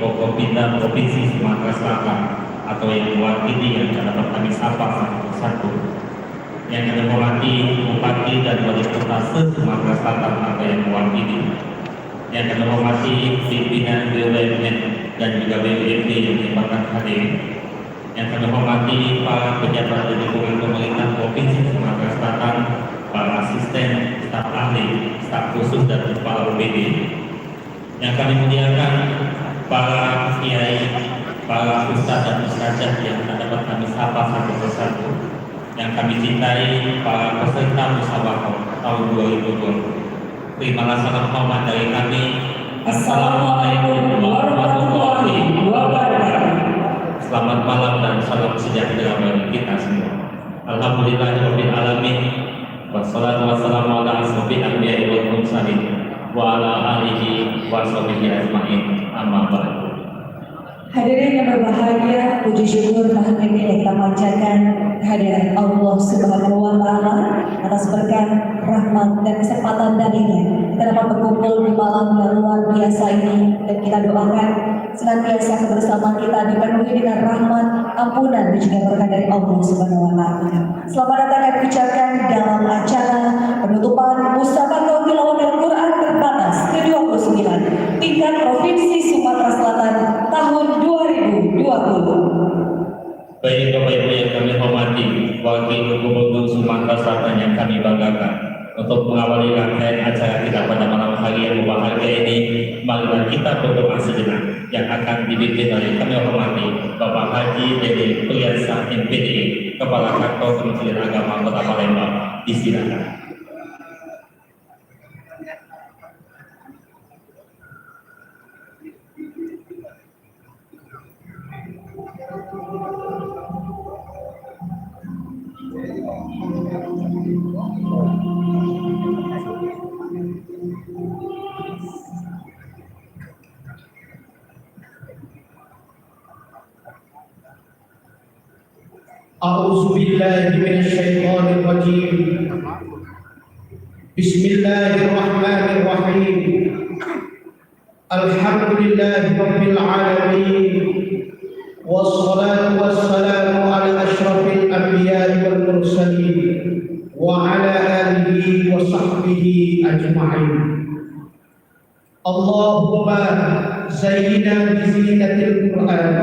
Forkopimda Provinsi Sumatera Selatan atau yang mewakili yang dapat kami sapa satu persatu. Yang kami hormati Bupati dan Wali Kota Sumatera Selatan atau yang mewakili. Yang kami hormati pimpinan BUMN dan juga BUMD yang menyempatkan hadir. Yang kami hormati para pejabat di lingkungan pemerintah Provinsi Sumatera Selatan, para asisten, staf ahli, staf khusus dan kepala UPD. Yang kami muliakan para kiai, para ustadz dan ustadzah yang dapat kami sapa satu persatu. Yang kami cintai para peserta musyawarah tahun 2020. Terimalah salam hormat dari kami. Assalamualaikum warahmatullahi wabarakatuh. Selamat malam dan salam sejahtera bagi kita semua. Alhamdulillahirabbil alamin. Wassalatu wassalamu ala asrofil anbiya'i wal mursalin wa ala alihi wa sahbihi ajmain. Amma ba'du. Hadirin yang berbahagia, puji syukur tahun ini kita panjatkan kehadiran Allah Subhanahu wa Ta'ala atas berkat, rahmat dan kesempatan darinya kita dapat berkumpul di malam yang luar biasa ini, dan kita doakan senantiasa kebersamaan kita dipenuhi dengan rahmat, ampunan dan juga berkat dari Allah Subhanahu wa Ta'ala. Selamat datang kami ucapkan dalam acara penutupan Musabaqah Tilawatil Quran terbatas ke-29 tingkat Provinsi Sumatera Selatan tahun 2020. Baik Bapak Ibu yang kami hormati, Wakil Gubernur Sumatera Selatan yang kami banggakan, untuk mengawali rangkaian acara kita pada malam hari yang berbahagia ini, marilah kita berdoa sejenak yang akan dipimpin oleh kami hormati Bapak Haji Dede Priyansa MPD, Kepala Kantor Kementerian Agama Kota Palembang. Disilakan. A'udzu billahi minasyaitonir rajim. Bismillahirrahmanirrahim. Alhamdulillahirabbil alamin. Wassalatu wassalamu ala asyrafil anbiya'i wal mursalin wa ala alihi wa sahbihi ajma'in. Allahumma zayyina bi zinatil Qur'an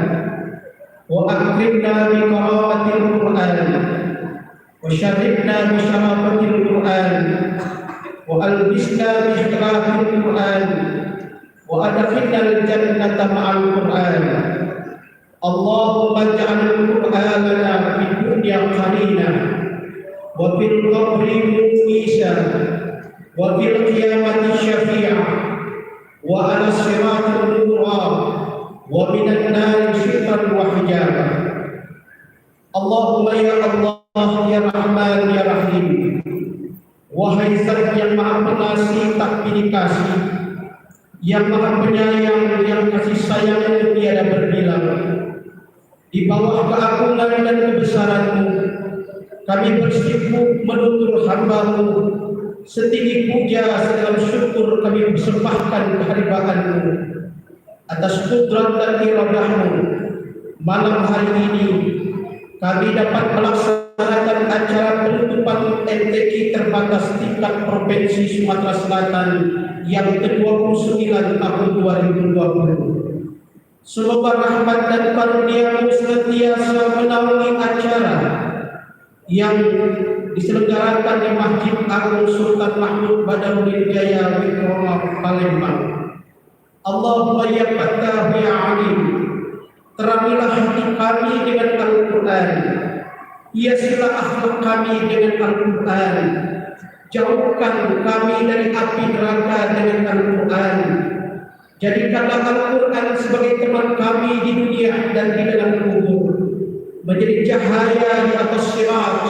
wa akrimna bi karamatil Qur'an wa syarifna bi syarafatil Qur'an wa albisna bi ihtirafil Qur'an wa adkhilna al jannata ma'al Qur'an. Allahumma ja'al Qur'anana fid dunya qarina wa fil qabri mu'isa wa fil qiyamati syafi'a wa ala siratil nura wa minan nari syitran wa hijaba. Allahumma ya Allah ya Rahman ya Rahim, wahai Zat yang maha pengasih tak pilih kasih, yang maha penyayang, yang kasih sayangnya tiada berbilang. Di bawah keagungan dan kebesaran-Mu kami bersimpuh menutur hamba-Mu, setinggi puja segala syukur kami persembahkan kehadiran-Mu atas kudrat dan iradah-Mu. Malam hari ini kami dapat melaksanakan acara penutupan MTQ terbatas tingkat Provinsi Sumatera Selatan yang ke-29 tahun 2020. Semoga rahmat dan karunia-Mu senantiasa menaungi acara yang diselenggarakan di Masjid Agung Sultan Mahmud Badarudin Jaya Wikroma Palembang. Allahumma ya Fattah ya Alim, terangilah hati kami dengan Al-Quran, hiasilah akhlak kami dengan Al-Quran, jauhkan kami dari api neraka dengan Al-Quran. Jadikanlah Al-Quran sebagai teman kami di dunia dan di dalam kubur, menjadi cahaya di atas sirat,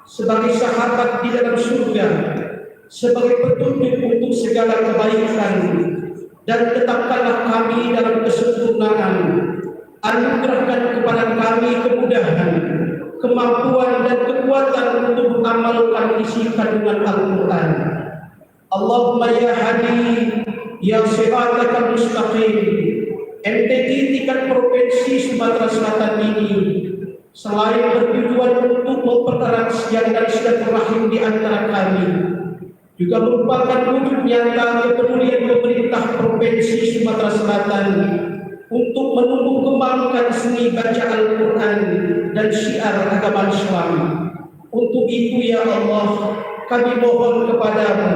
sebagai sahabat di dalam surga, sebagai petunjuk untuk segala kebaikan. Dan tetapkanlah kami dalam kesempurnaan, anugerahkan kepada kami kemudahan, kemampuan dan kekuatan untuk mengamalkan isi kandungan Al-Quran. Allahumma ya hadi ya siratal mustaqim MTQ tingkat provinsi Sumatera Selatan ini selain bertujuan untuk mempererat siang dan silaturahim di antara kami, juga merupakan wujud nyata kepedulian pemerintah Provinsi Sumatera Selatan untuk menumbuh kembangkan seni baca Al-Quran dan syiar agama Islam. Untuk itu ya Allah, kami mohon kepadamu,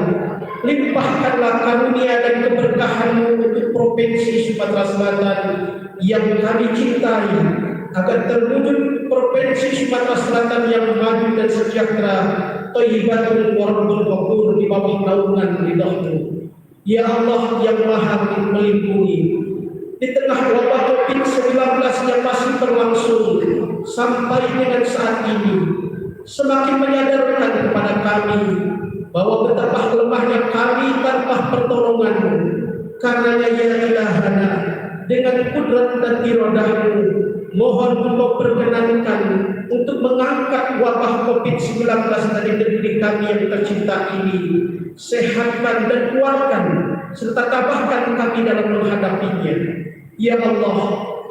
limpahkanlah karunia dan keberkahan-Mu untuk Provinsi Sumatera Selatan yang kami cintai, agar terwujud Provinsi Sumatera Selatan yang maju dan sejahtera, thayyibatun wa rabbul ghafur di bawah naungan ridha-Mu. Ya Allah yang Maha melindungi, di tengah wabah COVID-19 yang masih berlangsung sampai dengan saat ini, semakin menyadarkan kepada kami bahwa betapa lemahnya kami tanpa pertolongan-Mu. Karenanya ya ilahana, dengan kudrat dan irodah-Mu, mohon Engkau perkenankan untuk mengangkat wabah COVID-19 dari negeri kami yang tercinta ini. Sehatkan dan kuatkan serta tabahkan kami dalam menghadapinya. Ya Allah,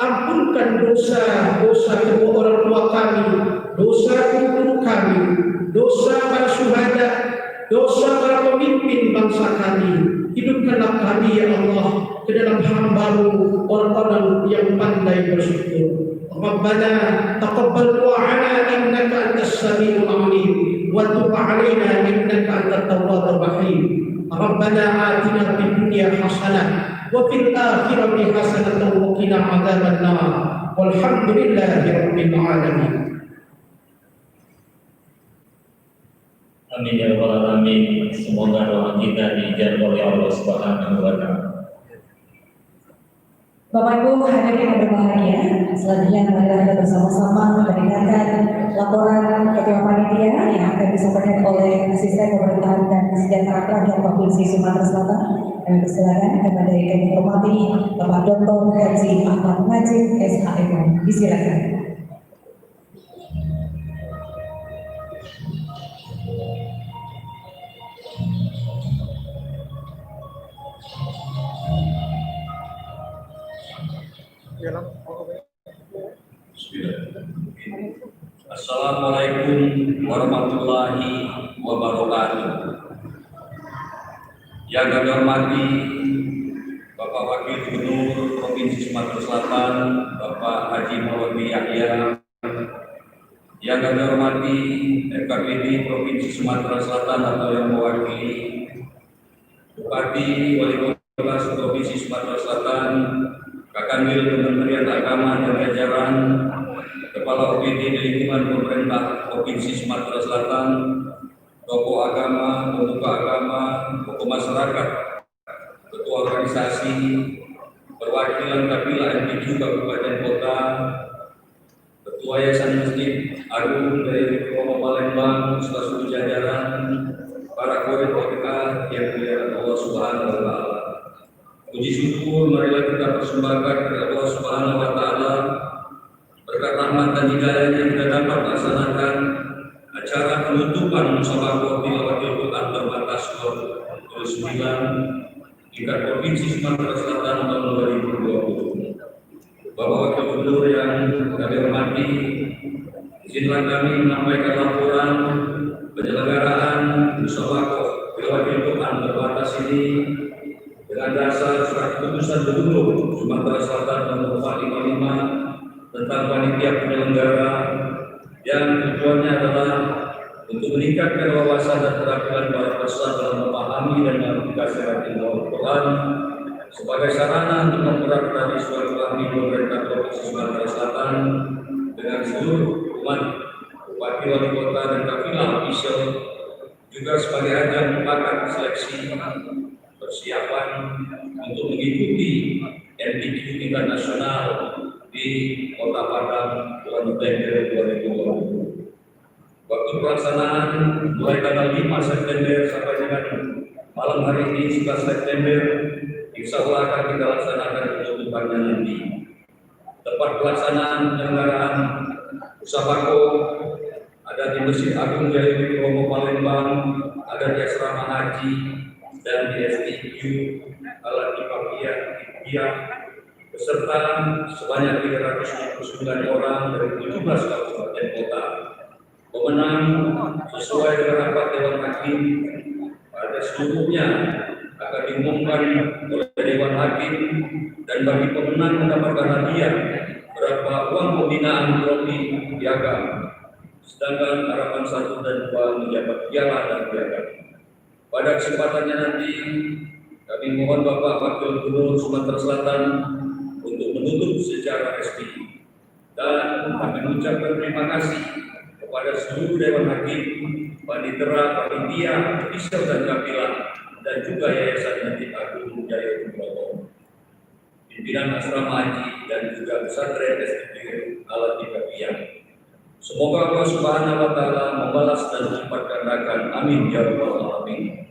ampunkan dosa-dosa kedua orang tua kami, dosa guru kami, dosa para syuhada, dosa para pemimpin bangsa kami. Hidupkanlah kami ya Allah ke dalam hamba-Mu, orang-orang yang pandai bersyukur. Rabbana taqabbal du'ana innaka antas samiul alim wa tub 'alaina innaka antat tawwabur rahim. Rabbana atina fid dunya hasanah wa fil akhirati hasanah wa qina 'adzaban nar. Walhamdulillahi rabbil alamin. Amin ya rabbal alamin. Semoga doa kita dijawab oleh Allah Subhanahu wa taala. Bapak Ibu hadirin yang berbahagia, selanjutnya marilah kita bersama-sama mendengarkan laporan Ketua Panitia yang akan disampaikan oleh Asisten Pemerintahan dan Kesejahteraan Rakyat Provinsi Sumatera Selatan. Kami persilakan kepada yang kami hormati Bapak Dr. Haji Ahmad Najib SHM. Disilakan. Assalamualaikum warahmatullahi wabarakatuh. Yang kami hormati Bapak Wakil Gubernur Provinsi Sumatera Selatan, Bapak Haji Muhammad Yahya. Yang kami hormati RKPD Provinsi Sumatera Selatan atau yang mewakili Bupati, Wali Kota Provinsi Sumatera Selatan, Kakanwil Kementerian Agama dan Jajaran, Kepala OPD di lingkungan pemerintah Provinsi Sumatera Selatan, tokoh agama, pemuka agama, tokoh masyarakat, ketua organisasi, perwakilan kabilah MPQ Kabupaten Kota, ketua Yayasan Masjid Agung dari Romo Palembang, seluruh jajaran, para korid OPK yang dimuliakan Allah Subhanahu wa taala. Puji syukur marilah kita persembahkan kepada Allah Subhanahu wa taala berkat rahmat dan hidayahnya kita dapat melaksanakan acara penutupan musabaqah tilawatil Quran terbatas 29 tingkat Provinsi Sumatera Selatan tahun 2020. Bapak Wakil Gubernur yang kami hormati, izinkan kami menyampaikan laporan penyelenggaraan musabaqah tilawatil Quran terbatas ini dengan dasar surat keputusan Gubernur Sumatera Selatan nomor 455 tentang panitia penyelenggara yang tujuannya adalah untuk meningkatkan wawasan dan keterampilan para peserta dalam memahami dan mengaplikasi Al-Quran sebagai sarana untuk mempererat tali silaturahmi pemerintah Provinsi Sumatera Selatan dengan seluruh umat, bupati, wali kota, dan kafilah official, juga sebagai ajang mufakat seleksi persiapan untuk mengikuti MTQ tingkat nasional di Kota Padang bulan November 2020. Waktu pelaksanaan mulai tanggal 5 September sampai dengan malam hari ini 11 September, insya Allah akan kita laksanakan penutupannya nanti. Tempat pelaksanaan penyelenggaraan musabaqah ada di Masjid Agung dari Romo Palembang, ada di Asrama Haji dan di STQ Al-Tifaqiyah beserta sebanyak 369 orang dari 17 kabupaten kota. Pemenang sesuai dengan rapat Dewan Hakim pada seluruhnya akan diumumkan oleh Dewan Hakim, dan bagi pemenang mendapatkan hadiah berupa uang pembinaan trofi piagam, sedangkan harapan 1 dan 2 mendapat piala dan piagam. Pada kesempatannya nanti kami mohon Bapak Wakil Gubernur Sumatera Selatan untuk menutup secara resmi, dan kami mengucapkan terima kasih kepada seluruh Dewan Hakim, panitera, panitia, ofisial dan kapilah, dan juga Yayasan Masjid Agung Jaya Kumolo, pimpinan asrama haji dan juga pesantren SDG Al-Atibiyah. Semoga Allah Subhanahu wa Ta'ala membalas dan melipat gandakan. Amin ya rabbal alamin.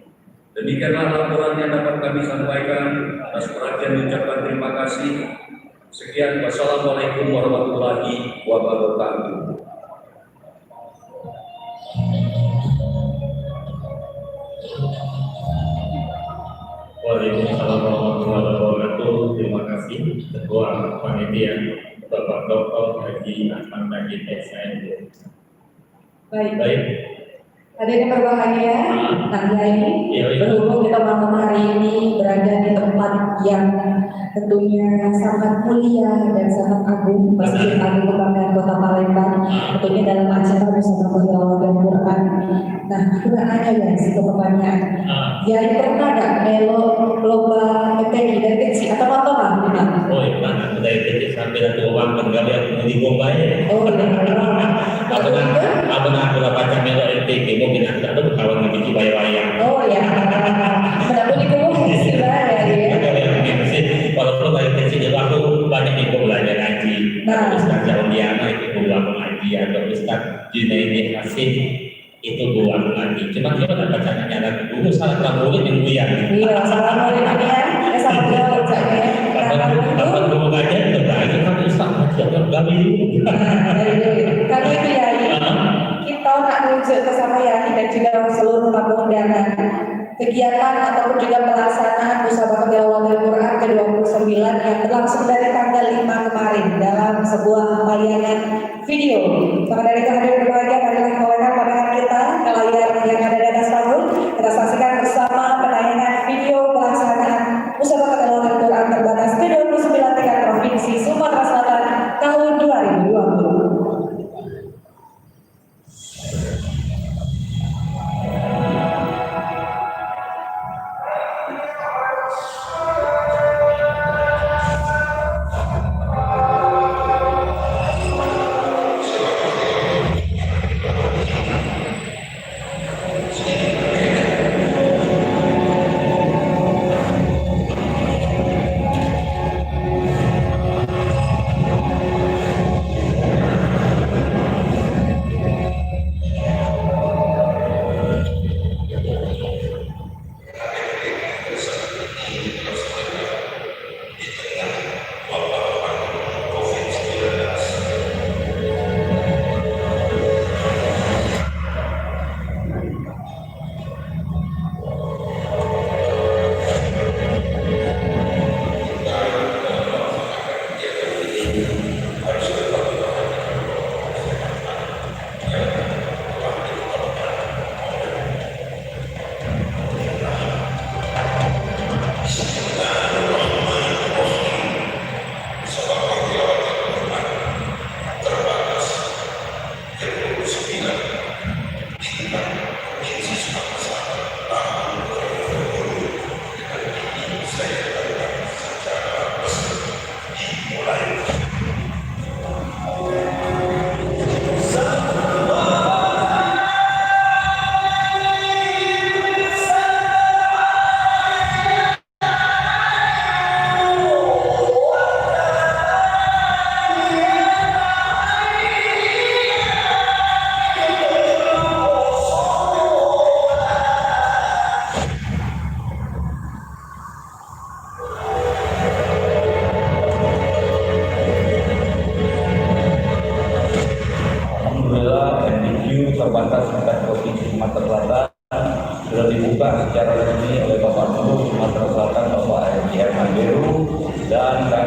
Demikianlah laporan yang dapat kami sampaikan. Atas perhatian ucapkan terima kasih. Sekian, wassalamualaikum warahmatullahi wabarakatuh. Waalaikumsalam warahmatullahi wabarakatuh. Terima kasih Ketua Panitia Bapak Dr. Haji Ahmad Najib SIM. Baik. Hadirin berbahagia, berhubung kita malam hari ini berada di tempat yang tentunya sangat mulia dan sangat agung, Masjid Agung Kebanggaan Kota Palembang, tentunya dalam acara bersama tilawah Quran. Nah, aku nanya ya, situ pertanyaan. Jadi pernah nggak melo lomba MTQ dari kecil atau nonton lah? Oh iya, aku dari kecil sampai dari uang penggawe aku di Bombay. Oh iya. Aku nak baca melo MTQ, mungkin aku tak tahu kawan lagi di wayang. Oh ya, kenapa di rumah istilahnya ya? Walaupun dari kecil aku banyak ikut belajar ngaji. Ustaz Jauliana itu guru aku ngaji, atau Ustaz Junaidi Hasim itu guru aku ngaji. Cuma dia pada bacanya nyala guru salah kamu yang buyar. Iya, salah murid ini ya. Sama dia ucapnya. Kapan guru ngaji itu lagi kamu Ustaz ngaji atau gawe dulu. Kami itu ya, kita nak tunjuk ke sama ya dan juga seluruh tamu undangan kegiatan ataupun juga pelaksanaan musabaqah tilawah Al-Quran ke-29 yang berlangsung dari tanggal 5 kemarin dalam sebuah tayangan video. Maka dari itu hadirin berbahagia, marilah kawan-kawan pandangan kita ke layar yang ada di atas panggung. Kita saksikan bersama penayangan video pelaksanaan musabaqah tilawah Al-Quran terbatas ke-29 tingkat provinsi Sumatera Selatan tahun 2020.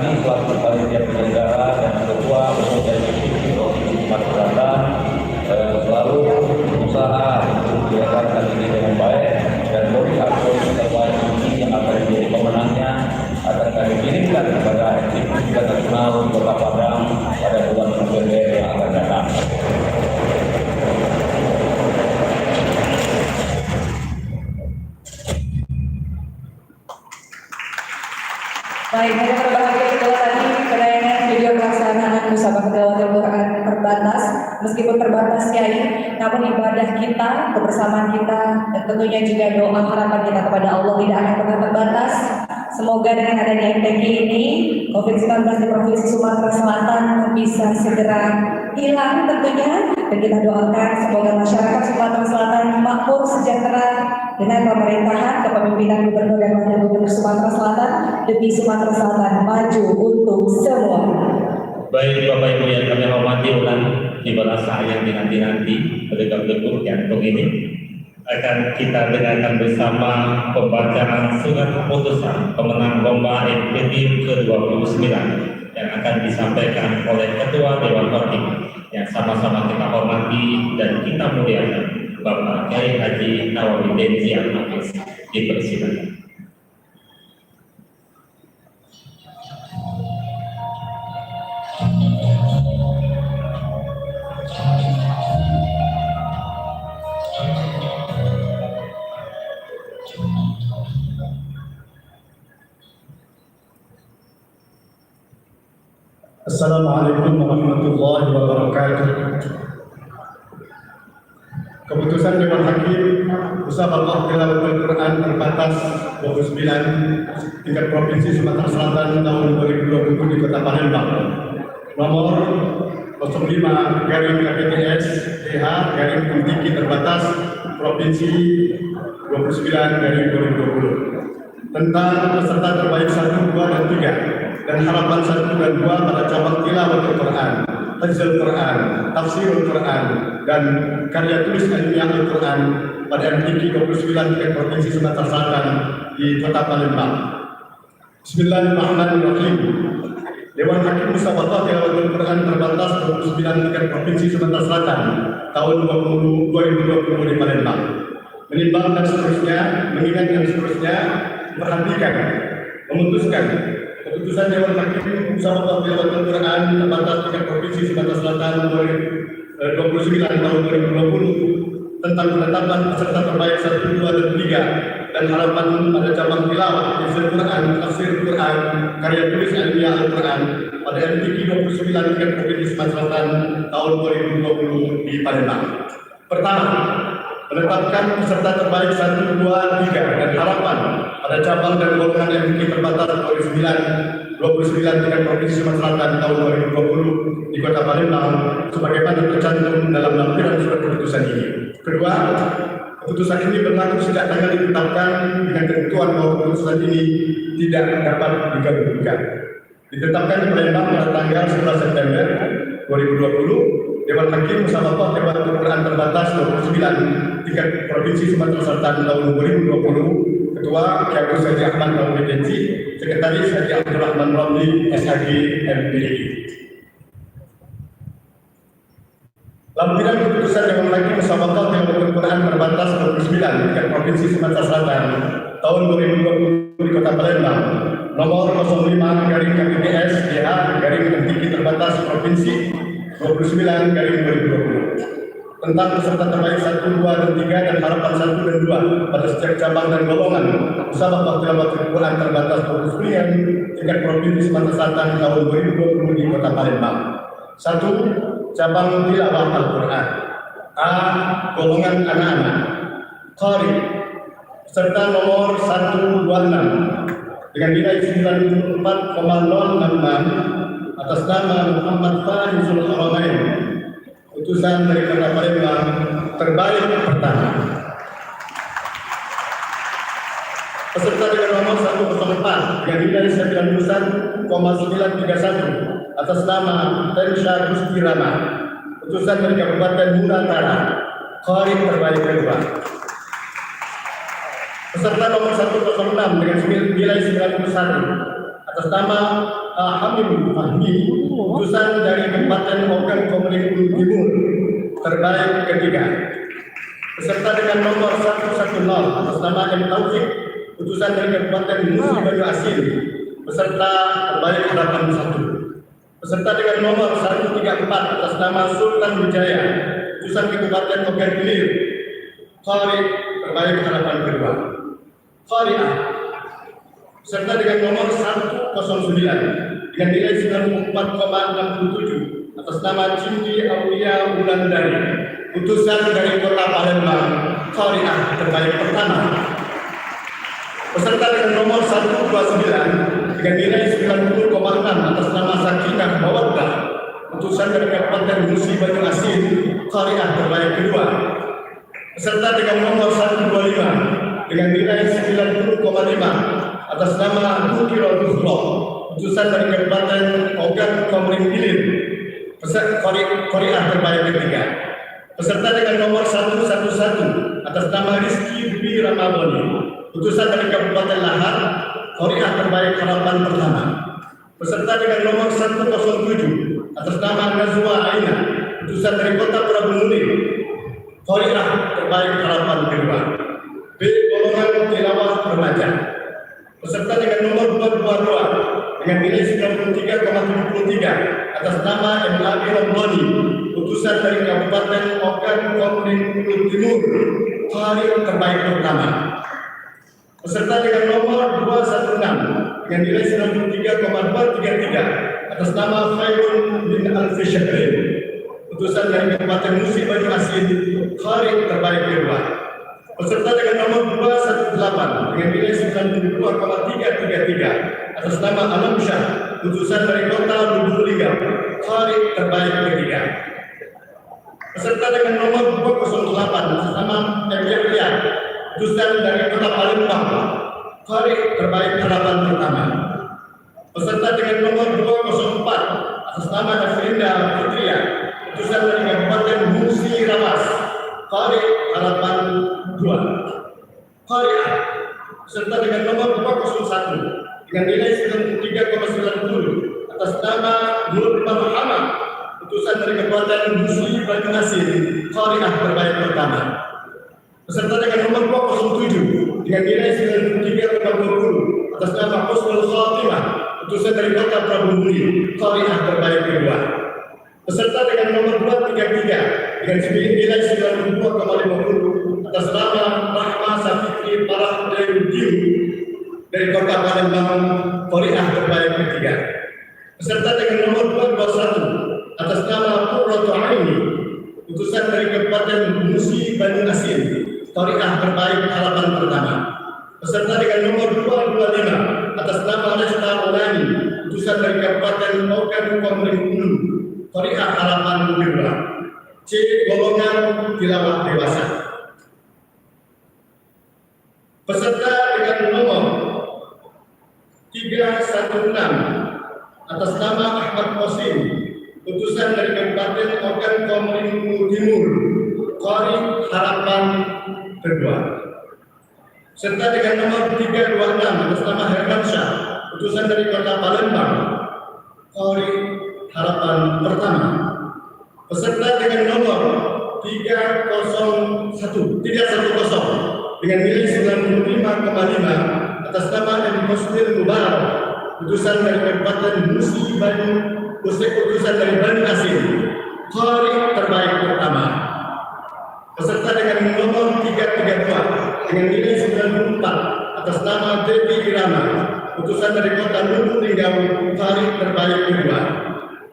kami selaku panitia penyelenggara dan ketua umum PSSI Provinsi Sumatera Selatan selalu berusaha untuk menjalankan ini dengan baik, dan bagi akun peserta ini yang akan menjadi pemenangnya akan kami kirimkan kepada eksekutif nasional di Kota Padang pada bulan November yang akan datang. Baik, yang berbahagia itulah tadi penayangan video pelaksanaan musabaqah tilawatil Quran terbatas. Meskipun terbatas Kiai, namun ibadah kita, kebersamaan kita, dan tentunya juga doa harapan kita kepada Allah tidak akan pernah terbatas. Semoga dengan adanya MTQ ini, COVID-19 di Provinsi Sumatera Selatan bisa segera hilang tentunya, dan kita doakan semoga masyarakat Sumatera Selatan makmur sejahtera dengan pemerintahan kepemimpinan Gubernur dan Wakil Gubernur Sumatera Selatan demi Sumatera Selatan maju untuk semua. Baik Bapak Ibu yang kami hormati, ulang ibadah yang dinanti-nanti berdekat teguh jantung ini akan kita dengarkan bersama pembacaan surat keputusan pemenang lomba MPT ke-29 yang akan disampaikan oleh Ketua Dewan Hakim yang sama-sama kita hormati dan kita muliakan, Bapak Kiai Haji Nawawi Denzi Al-Hafiz. Dipersilakan. Assalamualaikum warahmatullahi wabarakatuh. Keputusan Dewan Hakim Musabaqah Tilawatil Quran terbatas 29 tingkat Provinsi Sumatera Selatan tahun 2020 di Kota Palembang nomor 05 garing KPTS DH garing Tinggi terbatas Provinsi 29 garing 2020 tentang peserta terbaik 1, 2, dan 3 dan harapan 1 dan 2 pada cabang tilawatul Quran, hafzul Quran, tafsirul Quran, dan karya tulis ilmiah Al-Quran pada MTQ 29 tingkat Provinsi Sumatera Selatan di Kota Palembang. Bismillahirrahmanirrahim. Dewan Hakim Musabaqah Tilawatul Quran terbatas 29 tingkat Provinsi Sumatera Selatan tahun 2020 di Palembang. Menimbang dan seterusnya, mengingat dan seterusnya, perhatikan, memutuskan keputusan Dewan Hakim Musabaqah Tilawatul Quran terbatas tingkat Provinsi Sumatera Selatan 29 tahun 2020 tentang penetapan peserta terbaik 1, 2, dan 3 dan harapan pada cabang tilawah hafzul Quran, tafsir Quran, karya tulis ilmiah Al-Quran pada MTQ 29 tingkat Provinsi Sumatera Selatan tahun 2020 di Palembang. Pertama, menetapkan peserta terbaik 1, 2, 3 dan harapan pada cabang dan golongan MTQ terbatas 29 tingkat Provinsi Sumatera Selatan tahun 2020 di Kota Palembang sebagaimana tercantum dalam lampiran surat keputusan ini. Kedua, keputusan ini berlaku sejak tanggal ditetapkan dengan ketentuan bahwa keputusan ini tidak dapat digabungkan. Ditetapkan di Palembang pada tanggal 11 September 2020, Dewan Hakim Musabaqah Tilawatul Quran terbatas 29 tingkat Provinsi Sumatera Selatan tahun 2020. Ketua Kiai Haji Ahmad Nawawi Denzi, Sekretaris Haji Abdurrahman Ramli SHG MPI. Lampiran keputusan Dewan Hakim Musabaqah Tilawatul Quran terbatas 29 tingkat Provinsi Sumatera Selatan tahun 2020 di Kota Palembang nomor 05 garing KPTS DH garing Tinggi terbatas Provinsi 29 garing 2020 tentang peserta terbaik 1, 2, dan 3 dan harapan 1 dan 2 pada setiap cabang dan golongan Musabaqah Tilawatul Quran terbatas 29 tingkat Provinsi Sumatera Selatan tahun 2020 di Kota Palembang. 1. Cabang tilawah Al-Quran. A. Golongan anak-anak. Qari. Peserta nomor 126 dengan nilai 94,066 atas nama Muhammad Fahizul Haramain. Putusan dari Kota Palembang terbaik pertama. Peserta dengan nomor 104 dengan nilai 91,931 atas nama Tensha Gusti Rama. Putusan dari Kabupaten Muratara, Qari terbaik kedua. Peserta nomor 106 dengan nilai 91 atas nama Hamim Fahmi, utusan dari Kabupaten Ogan Komering Ulu Timur, terbaik ketiga. Peserta dengan nomor 110 atas nama M. Taufik, utusan dari Kabupaten Musi Banyu Asin, peserta terbaik harapan 1. Peserta dengan nomor 134 atas nama Sultan Wijaya, utusan Kabupaten Ogan Ilir, Qari terbaik harapan kedua. Qari'ah, peserta dengan nomor 109 dengan nilai 94,67 atas nama Cindi Aulia Wulandari, utusan dari Kota Palembang, Qari'ah terbaik pertama. Peserta dengan nomor 129 dengan nilai 90,6 atas nama Sakinah Mawaddah, utusan dari Kabupaten Musi Banyu Asin, Qari'ah terbaik kedua. Peserta dengan nomor 125 dengan nilai 90,5 atas nama Bukiro Dukhlo, utusan dari Kabupaten Ogan Komering Ilir, peserta Qari'ah terbaik ketiga. Peserta dengan nomor 111 atas nama Rizky Dwi Ramadhani, utusan dari Kabupaten Lahar, Qari'ah terbaik harapan pertama. Peserta dengan nomor 107 atas nama Nazwa Aina, utusan dari Kota Prabu Muli, Qari'ah terbaik harapan kedua. B. Golongan tilawah remaja. Peserta dengan nomor 222 dengan nilai 93,73 atas nama M.A.B. Ramadhani, utusan dari Kabupaten Ogan Komering Ulu Timur, Qari terbaik pertama. Peserta dengan nomor 216 dengan nilai 93,233 atas nama Khairul bin Al-Fishahrin, utusan dari Kabupaten Musi Banyu Asin, Qari terbaik kedua. Peserta dengan nomor 218 dengan nilai 92,333 atas nama Alam Syah, utusan dari Kota Lubuk Linggau, Qari terbaik ketiga. Peserta dengan nomor 208 atas nama M.R. Riyad, utusan dari Kota Palembang, Qari terbaik harapan pertama. Peserta dengan nomor 204 atas nama Nafrinda Fitria, utusan dari Kabupaten Musi Rawas, Qari harapan 2. Qari'ah, peserta dengan nomor 201 dengan nilai 93,90 atas nama Nur Muhammad, utusan dari Kabupaten Musi Banyu Asin, Qari'ah terbaik pertama. Peserta dengan nomor 207 dengan nilai 93,20 atas nama Husnul Khatimah, utusan dari Kota Prabu Muli, Qari'ah terbaik kedua. Peserta dengan nomor 233 dengan nilai 92,50 atas nama Rahma Safitri Parah Dewi dari Kota Palembang, Qari'ah terbaik ketiga. Peserta dengan nomor 221 atas nama Qurratu Aini, utusan dari Kabupaten Musi Banyu Asin, Qari'ah terbaik harapan pertama. Peserta dengan nomor 225 atas nama Lesta Ulani, utusan dari Kabupaten Ogan Komering Ulu, Qari'ah harapan kedua. C. Golongan tilawah dewasa. Peserta dengan nomor 316 atas nama Ahmad Qasim, utusan dari Kabupaten Ogan Komering Ulu Timur, Qari harapan kedua. Serta dengan nomor 326 atas nama Herman Syah, utusan dari Kota Palembang, Qari harapan pertama. Peserta dengan nomor 310 dengan nilai 95,5 atas nama M. Muslim Mubarak, utusan dari Kabupaten Musi Banyu, utusan dari Banyu Asin, Qari terbaik pertama. Peserta dengan nomor 332 dengan nilai 94 atas nama Devi Irama, utusan dari Kota Lubuk Linggau, Qari terbaik kedua.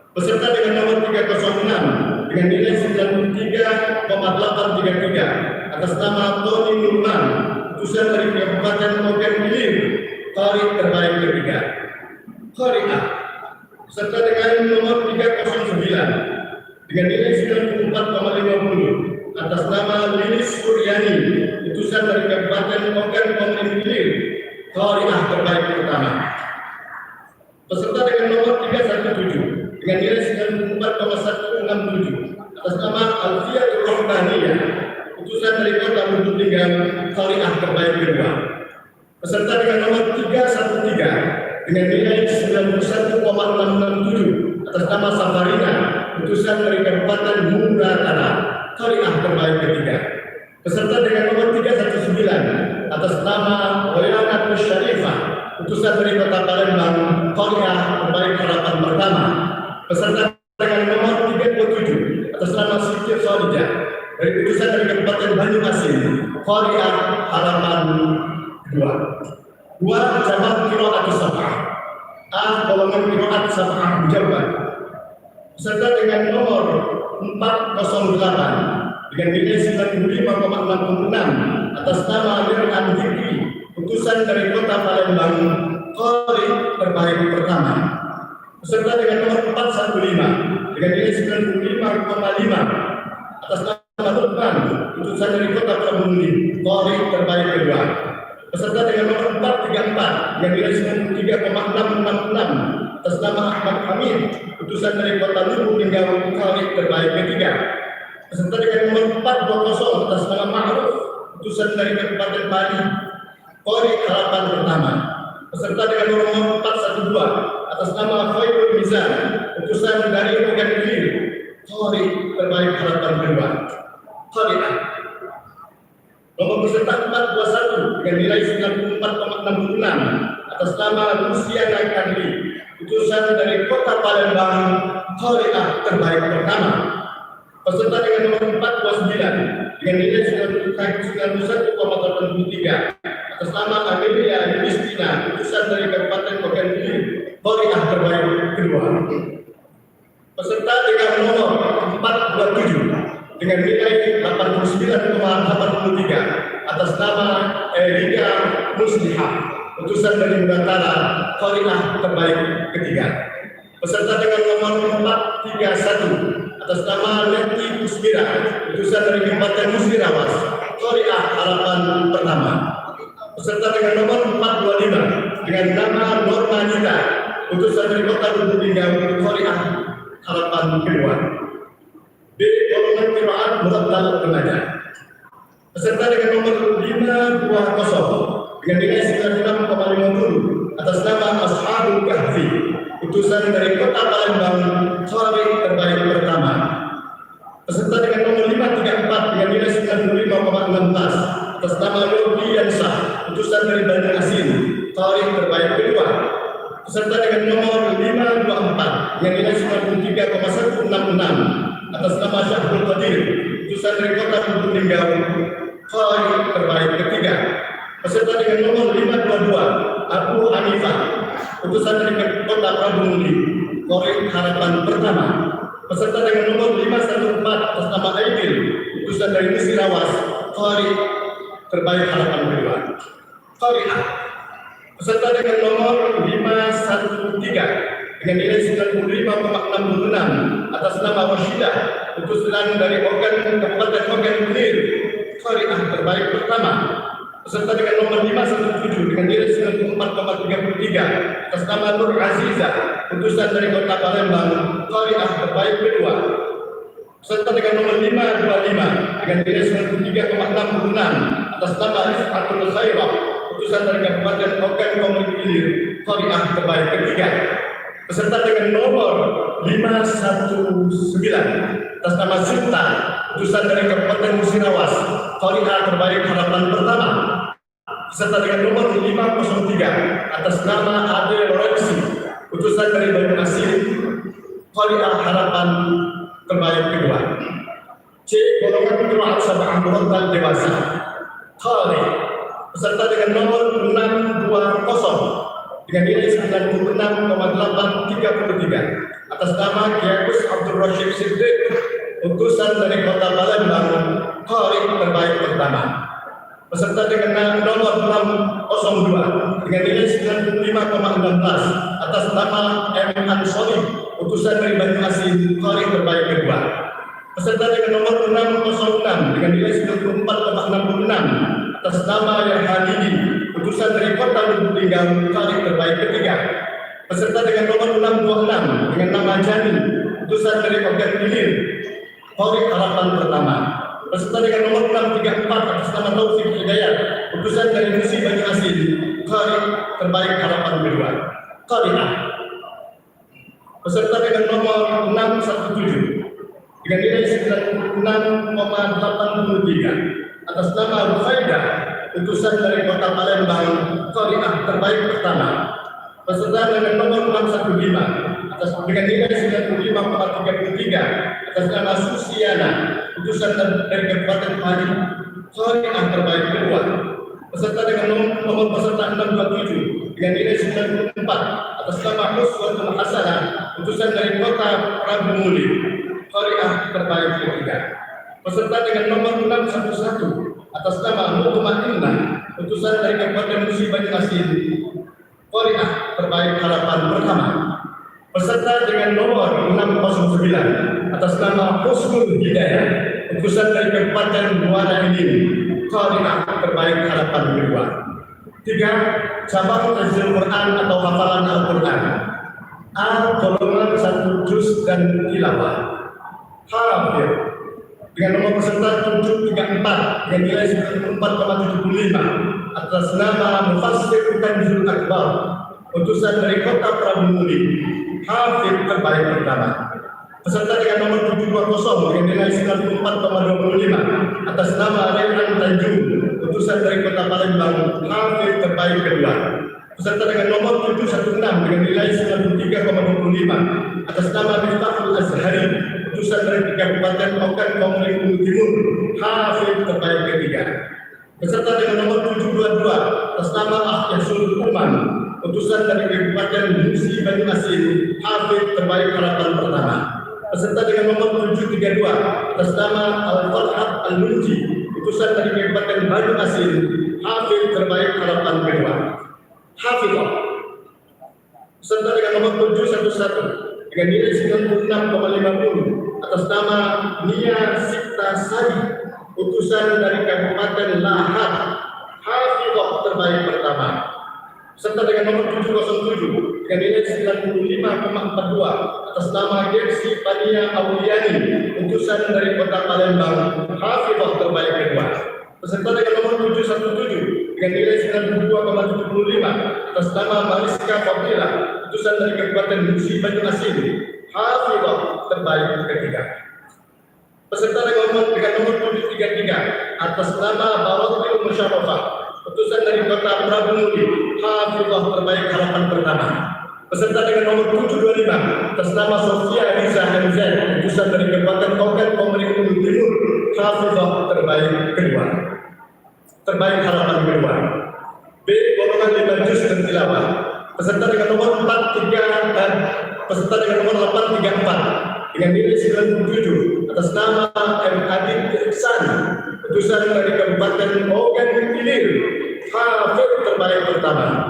Peserta dengan nomor 306 dengan nilai 93,833 atas nama Tony Nurman, utusan dari Kabupaten Ogan Ilir, Qari terbaik ketiga. Qari'ah, peserta dengan nomor 309 dengan nilai 94,50 atas nama Lilis Suryani, utusan dari Kabupaten Ogan Komering Ilir, Qari'ah terbaik pertama. Peserta dengan nomor 317 dengan nilai 94,167 atas nama Alfiatul Rahmaniyah, utusan dari Kota Lubuk Linggau, Qari'ah terbaik kedua. Peserta dengan nomor 313 dengan nilai Peserta dengan nomor 37 atas nama Siti Khadijah dari utusan dari Kabupaten Banyuasin, Qari'ah Harapan 2. 2. Cabang Qiraat Sab'ah A. Golongan Qiraat Sab'ah Jawa. Peserta dengan nomor 408 dengan nilai 95,66 atas nama Mir'an Dikri, utusan dari Kota Palembang, Qari terbaik pertama. Peserta dengan nomor 415 dengan nilai 95,5 atas nama Lukman, utusan dari Kota Pramundi, Qari terbaik kedua. Peserta dengan nomor 434 dengan nilai 93,666 atas nama Ahmad Hamid, utusan dari Kota Lubuk Linggau, Qari terbaik ketiga. Peserta dengan nomor 420 atas nama Ma'ruf, utusan dari Kabupaten Pari, Qari harapan pertama. Peserta dengan nomor 412 atas nama Khairul Mizan, utusan dari Ogan Ilir, Qari terbaik harapan kedua. Qari'ah. Nomor peserta 421 dengan nilai 94,66 atas nama Luciana Kandi, utusan dari Kota Palembang, Qari'ah terbaik pertama. Peserta dengan nomor 429 dengan nilai 91,83 atas nama Amelia Yudhistina, utusan dari Kabupaten Ogan Ilir, Qari'ah terbaik kedua. Peserta dengan nomor 427 dengan nilai 89,83 atas nama Erika Muslihah, utusan dari Nusantara, Qari'ah terbaik ketiga. Peserta dengan nomor 431 atas nama Leti Kusmira, utusan dari Kabupaten Musirawas, Qari'ah harapan pertama. Peserta dengan nomor 425 dengan nama Norma Nita, utusan dari Kota Lubuk Linggau, Qari'ah harapan kedua. B. Golongan Qiraat Murattal Remaja. Peserta dengan nomor 520 dengan nilai 96,50 atas nama Ashabul Kahfi, utusan dari Kota Palembang, Qari terbaik pertama. Peserta dengan nomor 534 dengan nilai 95,16 atas nama Yogi Yansah, utusan dari Bandar Asin, Qari terbaik kedua. Peserta dengan nomor 524 dengan nilai 93,166 atas nama Syahrul Qadir, utusan dari Kota Lubuk Linggau, Qari terbaik ketiga. Peserta dengan nomor 522 Abu Hanifah, utusan dari Kota Pramundi, Qari harapan pertama. Peserta dengan nomor 514 atas nama Aidil, utusan dari Musirawas, Qari terbaik harapan kedua. Qari'ah. Peserta dengan nomor 513 dengan nilai 95,66 atas nama Washidah, utusan dari Kabupaten Ogan Ilir, Qari'ah terbaik pertama. Peserta dengan nomor 517 dengan nilai 94,33 atas nama Nur Aziza, utusan dari Kota Palembang, Qari'ah terbaik kedua. Peserta dengan nomor 525 dengan nilai 93,66 atas nama Ifatul Khairah, utusan dari Kabupaten Ogan Ilir, Qari'ah terbaik ketiga. Peserta dengan nomor 519 atas nama Sinta, utusan dari Kabupaten Musirawas, Qari'ah terbaik harapan pertama. Peserta dengan nomor 503 atas nama Ade Lorenzi, utusan dari Banyuasin, Qari'ah harapan terbaik kedua. C. Golongan Qiraat Sab'ah Murattal dewasa, Qari. Peserta dengan nomor 620 dengan nilai 96,833 atas nama Kiyagus Abdul Rashid Siddiq, utusan dari Kota Palembang, Qari terbaik pertama. Peserta dengan nomor 602 dengan nilai 95,16 atas nama M. Ansori, utusan dari Banyuasin, Qari terbaik kedua. Peserta dengan nomor 606 dengan nilai 94,66 atas nama Yahyanidi, utusan dari Kota Lubuk Linggau, Qari terbaik ketiga. Peserta dengan nomor 626 dengan nama Jani, utusan dari Ogan Ilir, Qari harapan pertama. Peserta dengan nomor 634 atas nama Taufik Hidayat, utusan dari Musi Banyuasin, Qari terbaik harapan kedua. Qari'ah. Peserta dengan nomor 617 dengan nilai 96,83 atas nama Rufaidah, utusan dari Kota Palembang, Qari'ah terbaik pertama. Peserta dengan nomor 615 atas dengan nilai 95,33 atas nama Susiana, utusan dari Kabupaten Padi, Qari'ah terbaik kedua. Peserta dengan nomor peserta 627 dengan nilai 94 atas nama Uswatun Hasanah, utusan dari Kota Prabu Muli, Qari'ah terbaik ketiga. Peserta dengan nomor 611 atas nama Mutmainnah, utusan dari Kabupaten Musi Banyuasin, Qari'ah terbaik harapan pertama. Peserta dengan nomor 609 atas nama Husnul Hidayah, utusan dari Kabupaten Muara Enim, Qari'ah terbaik harapan kedua. 3. Cabang Tajwid Quran atau hafalan Al-Quran. A. Golongan 1 juz dan tilawah. Hafid dengan nomor peserta 734 dengan nilai 94,75 atas nama Mufassir Tanjul Akbar, utusan dari Kota Prabu Muli, hafid terbaik pertama. Peserta dengan nomor 720 dengan nilai 94,25 atas nama Rehan Tanjung, utusan dari Kota Palembang, hafid terbaik kedua. Peserta dengan nomor 716 dengan nilai 93,25 atas nama Miftahul Azhari, utusan dari Kabupaten Okan Komering Timur, hafid terbaik ketiga. Peserta dengan nomor 722 atas nama Ahyasul Uman, utusan dari Kabupaten Musi Banyuasin, hafid terbaik harapan pertama. Peserta dengan nomor 732 atas nama Al-Farhat Al-Munji, utusan dari Kabupaten Banyuasin, hafid terbaik harapan kedua. Hafidhah. Peserta dengan nomor 711 dengan nilai 96,50 atas nama Nia Sipta Sari, utusan dari Kabupaten Lahad, hafidhah terbaik pertama. Serta dengan nomor 707 dengan nilai 95,42 atas nama Gersi Pania Auliani, utusan dari Kota Palembang, hafidhah terbaik kedua. Peserta dengan nomor 717 dengan nilai 92,75 atas nama Mariska Fadilah, utusan dari Kabupaten Musi Banyuasin, hafidhah terbaik ketiga. Peserta dengan nomor 733 atas nama Barotil Musyawarah, utusan dari Kota Prabu Muli, hafidhah terbaik harapan pertama. Peserta dengan nomor 725 atas nama Sofia Riza Hamzah, utusan dari Kabupaten Okan Komering Timur, hafidhah terbaik kedua. Terbaik harapan kedua. B. Golongan 5 juz dan tilawah. Peserta dengan nomor 834 dengan nilai 97 atas nama M. Adit Iksan, utusan dari Kabupaten Ogan Ilir, hafid terbaik pertama.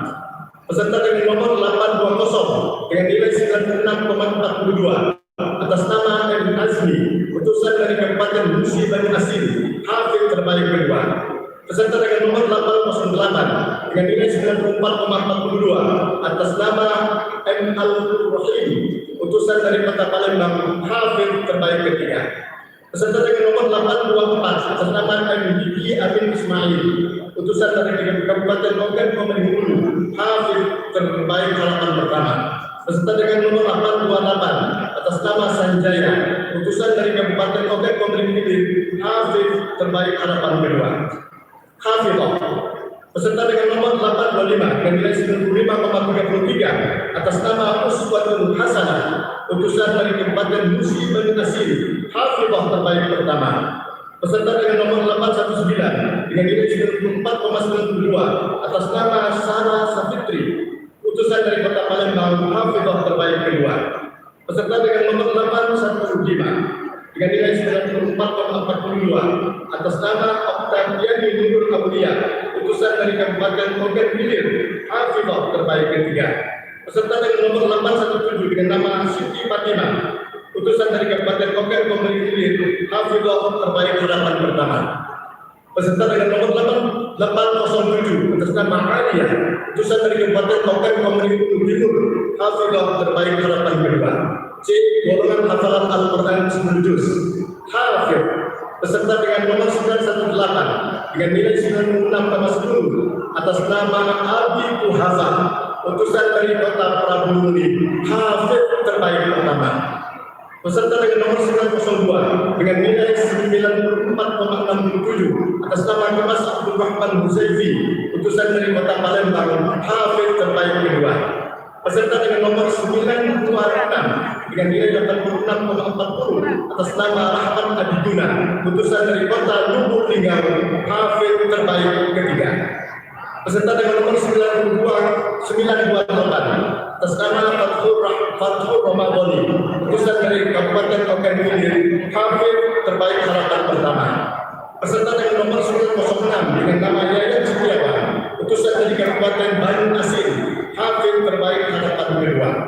Peserta dengan nomor 820 dengan nilai 96,42 atas nama M. Azmi, utusan dari Kabupaten Musi Banyuasin, hafid terbaik kedua. Peserta dengan nomor 808 dengan nilai 94,42 atas nama M. Al-Rahim, utusan dari Kota Palembang, hafid terbaik ketiga. Peserta dengan nomor 824 atas nama M. Diki Amin Ismail, utusan dari Kabupaten Ogan Komering Ulu, hafid terbaik harapan pertama. Peserta dengan nomor 828 atas nama Sanjaya, utusan dari Kabupaten Ogan Komering Ilir, hafid terbaik harapan kedua. Hafidhah. Peserta dengan nomor 825 dengan nilai 95,33 atas nama Uswatun Hasanah, utusan dari Kabupaten Musi Banyuasin, hafidhah terbaik pertama. Peserta dengan nomor 819 dengan nilai 94,92 atas nama Sarah Safitri, utusan dari Kota Palembang, hafidhah terbaik kedua. Peserta dengan nomor 815 dengan nilai 94,42 atas nama Oktaviani Nurul Aulia, utusan dari Kabupaten Ogan Ilir, hafidhah terbaik ketiga. Peserta dengan nomor 817 dengan nama Siti Fatimah, utusan dari Kabupaten Ogan Komering Ilir, hafidhah terbaik harapan pertama. Peserta dengan nomor 807 atas nama Alia, utusan dari Kabupaten Ogan Komering Timur, hafidhah terbaik harapan kedua. C. Golongan hafalan Al-Quran 10 juz. Hafid. Peserta dengan nomor 918 dengan nilai 96,10 atas nama Abi Kuhafah, utusan dari Kota Prabu Muli, hafid terbaik pertama. Peserta dengan nomor 902 dengan nilai 94,67 atas nama Mas Abdul Rahman Huzaifi, utusan dari Kota Palembang, hafid terbaik kedua. Peserta dengan nomor 924 dengan nilai 86,40 atas nama Rahmat Abiduna, utusan dari Kota Lubuk Linggau, hafid terbaik ketiga. Peserta dengan nomor 928 atas nama Fathur Romadhoni, utusan dari Kabupaten Ogan Ilir, hafid terbaik harapan pertama. Peserta dengan nomor 906 dengan nama Yayan Setiawan, utusan dari Kabupaten Banu Asin, hafid terbaik harapan kedua.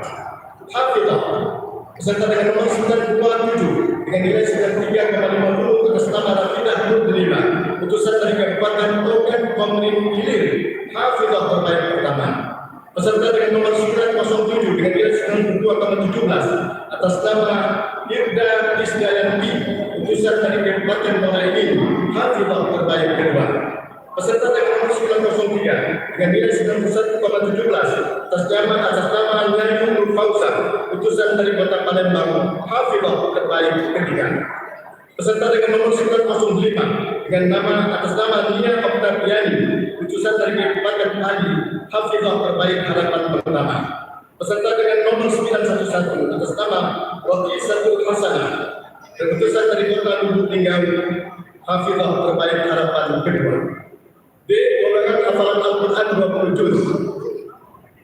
Hafidhah. Peserta dengan nomor 927 dengan nilai 93,50 atas nama Rafidah Nur Delima, utusan dari Kabupaten Ogan Komering Ilir, hafidhah terbaik pertama. Peserta dengan nomor 907 dengan nilai 92,17 atas nama Irda Isdayanti, utusan dari Kabupaten Moraini, hafidhah terbaik kedua. Peserta dengan nomor 903 dengan nilai 91,17 atas nama Nyayu Fauzan, utusan dari Kota Palembang, hafidhah terbaik ketiga. Peserta dengan nomor 905 dengan atas nama Nia Oktaviani, utusan dari Kabupaten Padi, hafidhah terbaik harapan pertama. Peserta dengan nomor 911 atas nama Wati Satul Hasanah, utusan dari Kota Lubuk Linggau, hafidhah terbaik harapan kedua. D. Golongan hafalan Al-Quran 20 juz.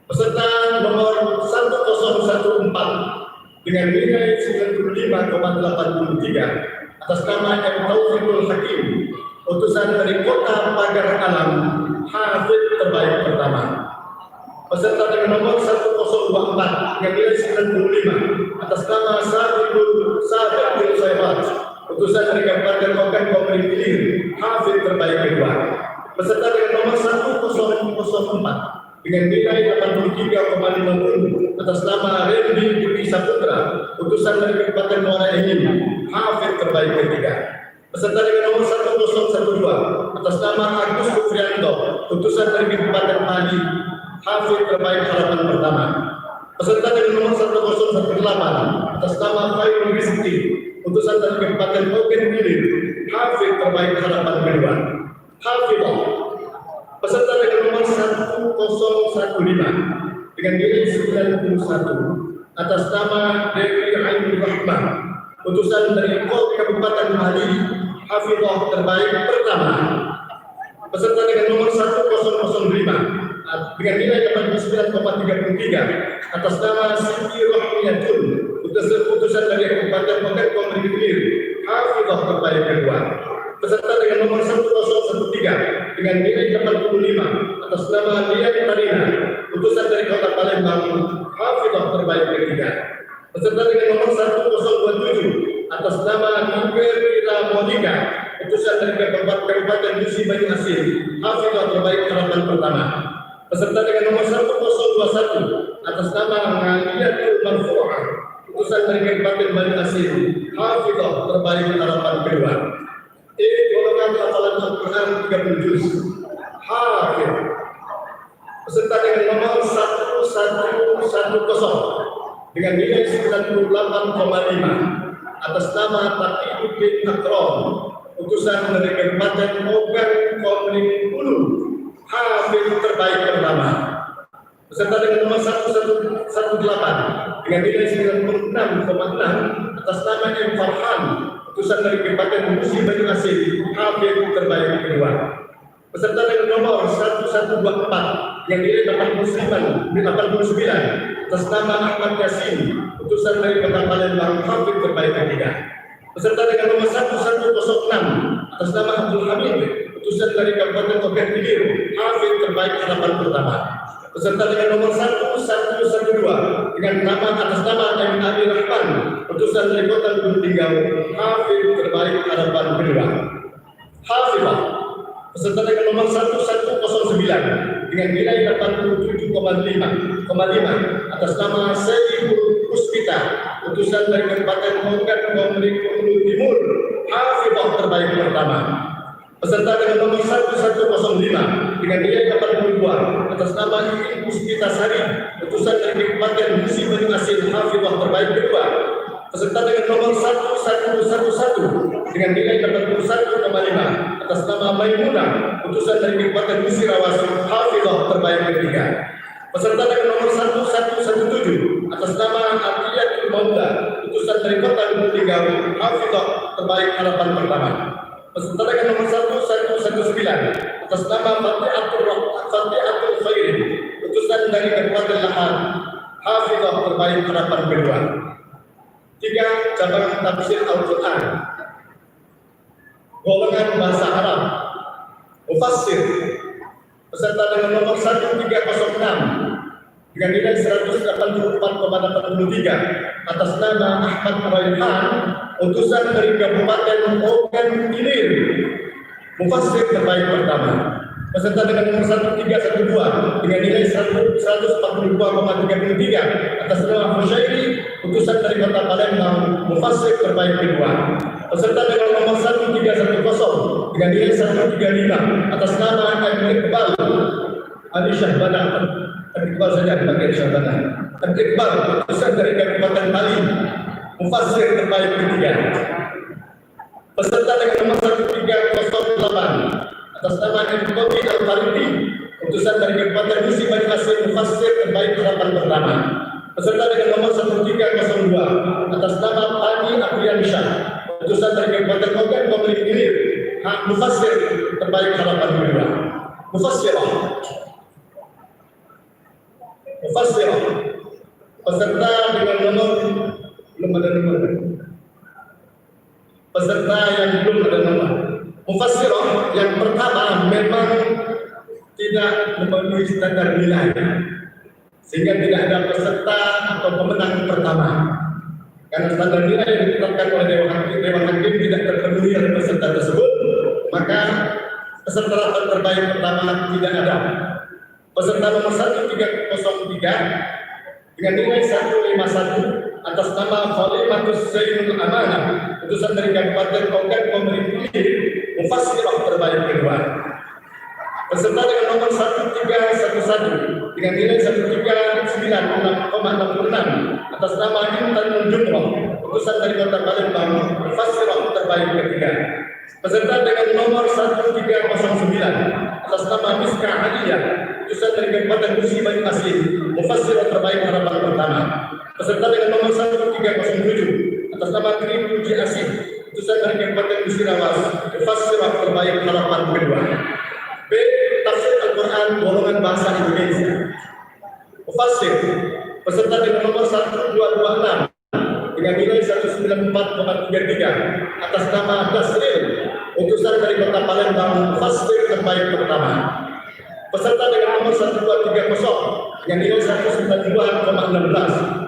Peserta nomor 1014 dengan nilai 95,83 atas nama M. Taufikul Hakim, utusan dari Kota Pagar Alam, hafid terbaik pertama. Peserta dengan nomor 1024 dengan nilai 95 atas nama Sabiqul Sayyidat, utusan dari Kabupaten Ogan Komering Ilir, hafid terbaik kedua. Peserta dengan nomor 1004 dengan nilai 83,50 atas nama Rendi Budi Saputra, utusan dari Kabupaten Muara Enim, hafid terbaik ketiga. Peserta dengan nomor 1012 atas nama Agus Kufrianto, utusan dari Kabupaten Padi, hafid terbaik harapan pertama. Peserta dengan nomor 1018 atas nama Khairul Rizki, utusan dari Kabupaten Ogan Ilir, hafid terbaik harapan kedua. Hafidhah. Peserta dengan nomor 1015 dengan nilai 91 atas nama Dewi Ainul Rahmah, utusan dari Kabupaten Bali, hafidhah terbaik pertama. Peserta dengan nomor 1005 dengan nilai 89,33 atas nama Siti Rohmiyatun, utusan dari Kabupaten Ogan Komering Ilir, hafidhah terbaik kedua. Peserta dengan nomor 1013 dengan nilai 85 atas nama Lia Tarina, utusan dari Kota Palembang, hafidhah terbaik ketiga. Peserta dengan nomor 1027 atas nama Nugera Monika, utusan dari Kabupaten Musi Banyu Asin, hafidhah terbaik harapan pertama. Peserta dengan nomor 1021 atas nama Ngaliatul Manfu'ah, utusan dari Kabupaten Banyu Asin, hafidhah terbaik harapan kedua. Golongan hafalan Al-Quran 30 juz, hafid. Peserta dengan nomor 1110 dengan nilai 98,5 atas nama Taqiyuddin Akram, utusan dari Kabupaten Ogan Komering Ulu, hafid terbaik pertama. Peserta dengan nomor 1118 dengan nilai 96,6 atas nama M. Farhan, utusan dari Kabupaten Musi Banyu Asin, hafid terbaik kedua. Peserta dengan nomor 1124 yang nilai 89 atas nama Ahmad Yasin, utusan dari Kota Palembang, hafid terbaik ketiga. Peserta dengan nomor 1106 atas nama Abdul Hamid, utusan dari Kabupaten Ogan Ilir, hafid terbaik harapan pertama. Peserta dengan nomor 1112 dengan atas nama M. Ali Rahman, utusan dari Kota Lubuk Linggau, hafid terbaik harapan kedua. Hafidhah. Peserta dengan nomor 1109 dengan nilai 87,5 atas nama Sayyidul Puspita, utusan dari Kabupaten Ogan Komering Ulu Timur, hafidhah terbaik pertama. Peserta dengan nomor 1105 dengan nilai 82 atas nama Ibu Puspita Sari, utusan dari Kabupaten Musi Banyu Asin, hafidhah terbaik kedua. Peserta dengan nomor 1111 dengan nilai 81,5 atas nama Maimunah, utusan dari Kabupaten Musirawas, hafidhah terbaik ketiga. Peserta dengan nomor 1117 atas nama Atiyatul Maula, utusan dari kota Gunung Tinggawi, Hafidhah terbaik harapan pertama. Peserta dengan nomor 1119 atas nama Fatihatul Khairin, utusan dari Kabupaten Lahar, Hafidhah terbaik harapan kedua. 3. Cabang tafsir Al-Quran, golongan bahasa Arab, Mufassir, peserta dengan nomor 1306 dengan nilai 184,83 atas nama Ahmad Raihan, utusan dari Kabupaten Ogan Ilir, Mufassir terbaik pertama. Peserta dengan nomor 1312 dengan nilai 142,33 atas nama Husyairi, utusan dari Kota Palembang, Mufassir terbaik kedua. Peserta dengan nomor 1310 dengan nilai 135 atas nama Iqbal Ali Syahbana, Iqbal saja dipanggil Syahbana, Iqbal, utusan dari Kabupaten Bali, Mufassir terbaik ketiga. Peserta dengan nomor 1308 atas nama Al-Qawi Al-Faridi, utusan dari Kabupaten Musi Banyuasin, Mufassir terbaik harapan pertama. Peserta dengan nomor 1302 atas nama Pani Apriansyah, utusan dari Kabupaten Ogan Komering Ilir, Mufassir terbaik harapan kedua. Mufassirah, peserta dengan nomor belum ada nomor. Peserta yang belum ada nomor. Mufassirah yang pertama memang tidak memenuhi standar nilai, sehingga tidak ada peserta atau pemenang pertama. Karena standar nilai yang ditetapkan oleh Dewan Hakim tidak terpenuhi oleh peserta tersebut, maka peserta terbaik pertama tidak ada. Peserta nomor 1303 dengan nilai 151 atas nama Khalimatus Zainul Amanah, utusan dari Kabupaten Ogan Komering Ilir, Mufassirah terbaik kedua. Peserta dengan nomor 1311 dengan nilai 139,66 atas nama Intan Jumroh, utusan dari Kota Palembang, Mufassirah terbaik ketiga. Peserta dengan nomor 1309 atas nama Miska Aliyah, utusan dari Kabupaten Musi Banyuasin, Mufassirah terbaik harapan pertama. Peserta dengan nomor 1307 atas nama Tri Puji Asih, utusan dari Kabupaten Musirawas, Mufassirah terbaik harapan kedua. B. Tafsir Al-Quran golongan bahasa Indonesia, Mufassir, peserta dengan nomor 1226 dengan nilai 194,33 atas nama Dasril, utusan dari Kota Palembang, Mufassir terbaik pertama. Peserta dengan nomor 1230 dengan nilai 192,16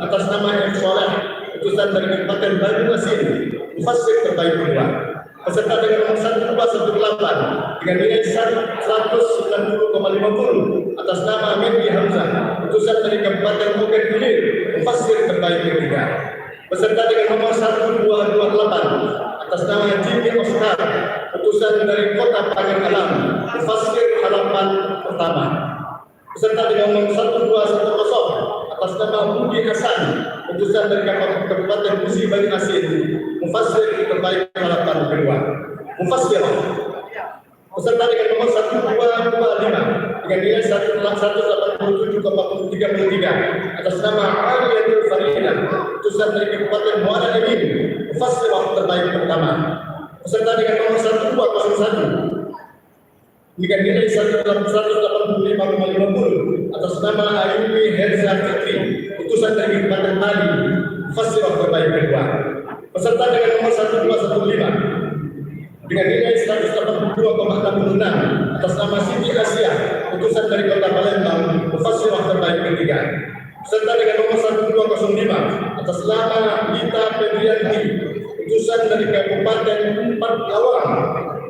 atas nama M. Soleh, utusan dari Kabupaten Banyuasin, Mufassir terbaik kedua. Peserta dengan nomor 1218 dengan nilai 190,50 atas nama Medi Hamzah, utusan dari Kabupaten Ogan Ilir, Mufassir terbaik ketiga. Peserta dengan nomor 1228 atas nama Jimmy Oscar, utusan dari Kota Pangandaran, Mufassir harapan pertama. Peserta dengan nomor 1210 atas nama Budi Hasan, utusan dari Kabupaten Musi Banyuasin, Mufassir terbaik harapan kedua. Mufassirah, peserta dengan nomor 1225 dengan nilai 187,33 atas nama Aliyatul Faridah, utusan dari Kabupaten Muara Enim, Mufassirah terbaik pertama. Peserta dengan nomor 1201 dengan nilai 185,50 atas nama Ayumi Herza Fikri, utusan dari Kabupaten Bali, Mufassirah terbaik kedua. Peserta dengan nomor 1215 dengan nilai 182,66 atas nama Siti Asia, utusan dari Kota Palembang, Mufassirah terbaik ketiga. Peserta dengan nomor 1205 atas nama Gita Febrianti, utusan dari Kabupaten Empat Lawang,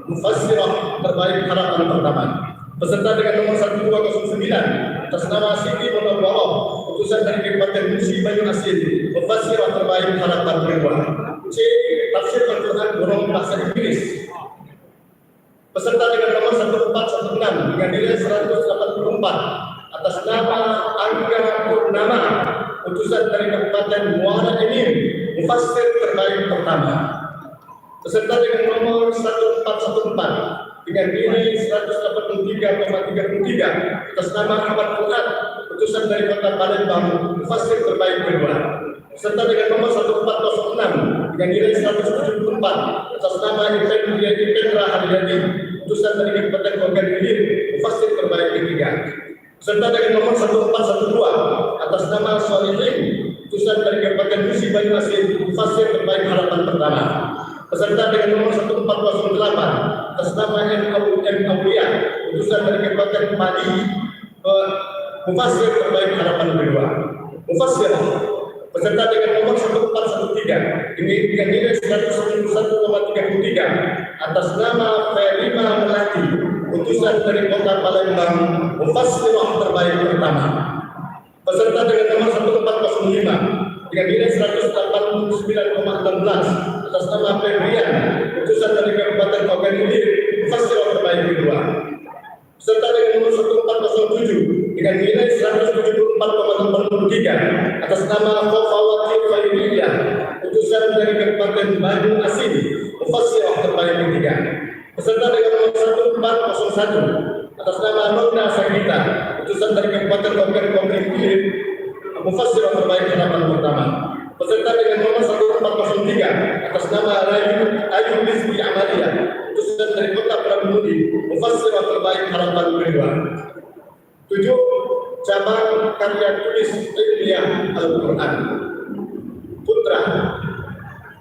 Mufassirah terbaik harapan pertama. Peserta dengan nomor 1209 atas nama Siti Munawwarah, utusan dari Kabupaten Musi Banyuasin, Mufassirah terbaik harapan kedua. C. Tafsir Al-Quran golongan bahasa Inggris. Peserta dengan nomor 1416 dengan nilai 184 atas nama Angga Purnama, utusan dari Kabupaten Muara Enim, Mufassir terbaik pertama. Peserta dengan nomor 1414 dengan nilai 183,33 atas nama Ahmad Fuad, utusan dari Kota Palembang, Mufassir terbaik kedua. C. serta dengan nomor 1406 dengan nilai 174 atas nama Ipendra Haryadi, utusan dari Kabupaten Bogor Hilir, mufassir terbaik ketiga. Serta dengan nomor 1412 atas nama Solihin, utusan dari Kabupaten Musi Banyuasin, mufassir terbaik harapan pertama. Beserta dengan nomor 1408 atas nama M. Aulia, utusan dari Kabupaten Padi, mufassir terbaik harapan kedua. Mufassir beserta dengan nomor 1413 dengan nilai 191,33 atas nama Ferima Melati, utusan dari Kota Palembang, mufassir terbaik pertama. Beserta dengan nomor 1405 dengan nilai 189,16 atas nama Febrian, utusan dari Kabupaten Bogor Hilir, mufassir terbaik kedua. Serta dengan nomor 1407 dengan nilai 174,83 atas nama Fawawati Fairiyah, utusan dari Kabupaten Banyuasin, mufassir terbaik ketiga. Beserta dengan nomor 1401 atas nama Nona Sagita, utusan dari Kabupaten Bogor Hilir, mufassir terbaik harapan pertama. Beserta dengan nomor 1403 atas nama Ayu Rizki Amalia, utusan dari Kota Prabudi, mufassir terbaik harapan kedua. 7. Cabang karya tulis ilmiah Al-Quran Putra.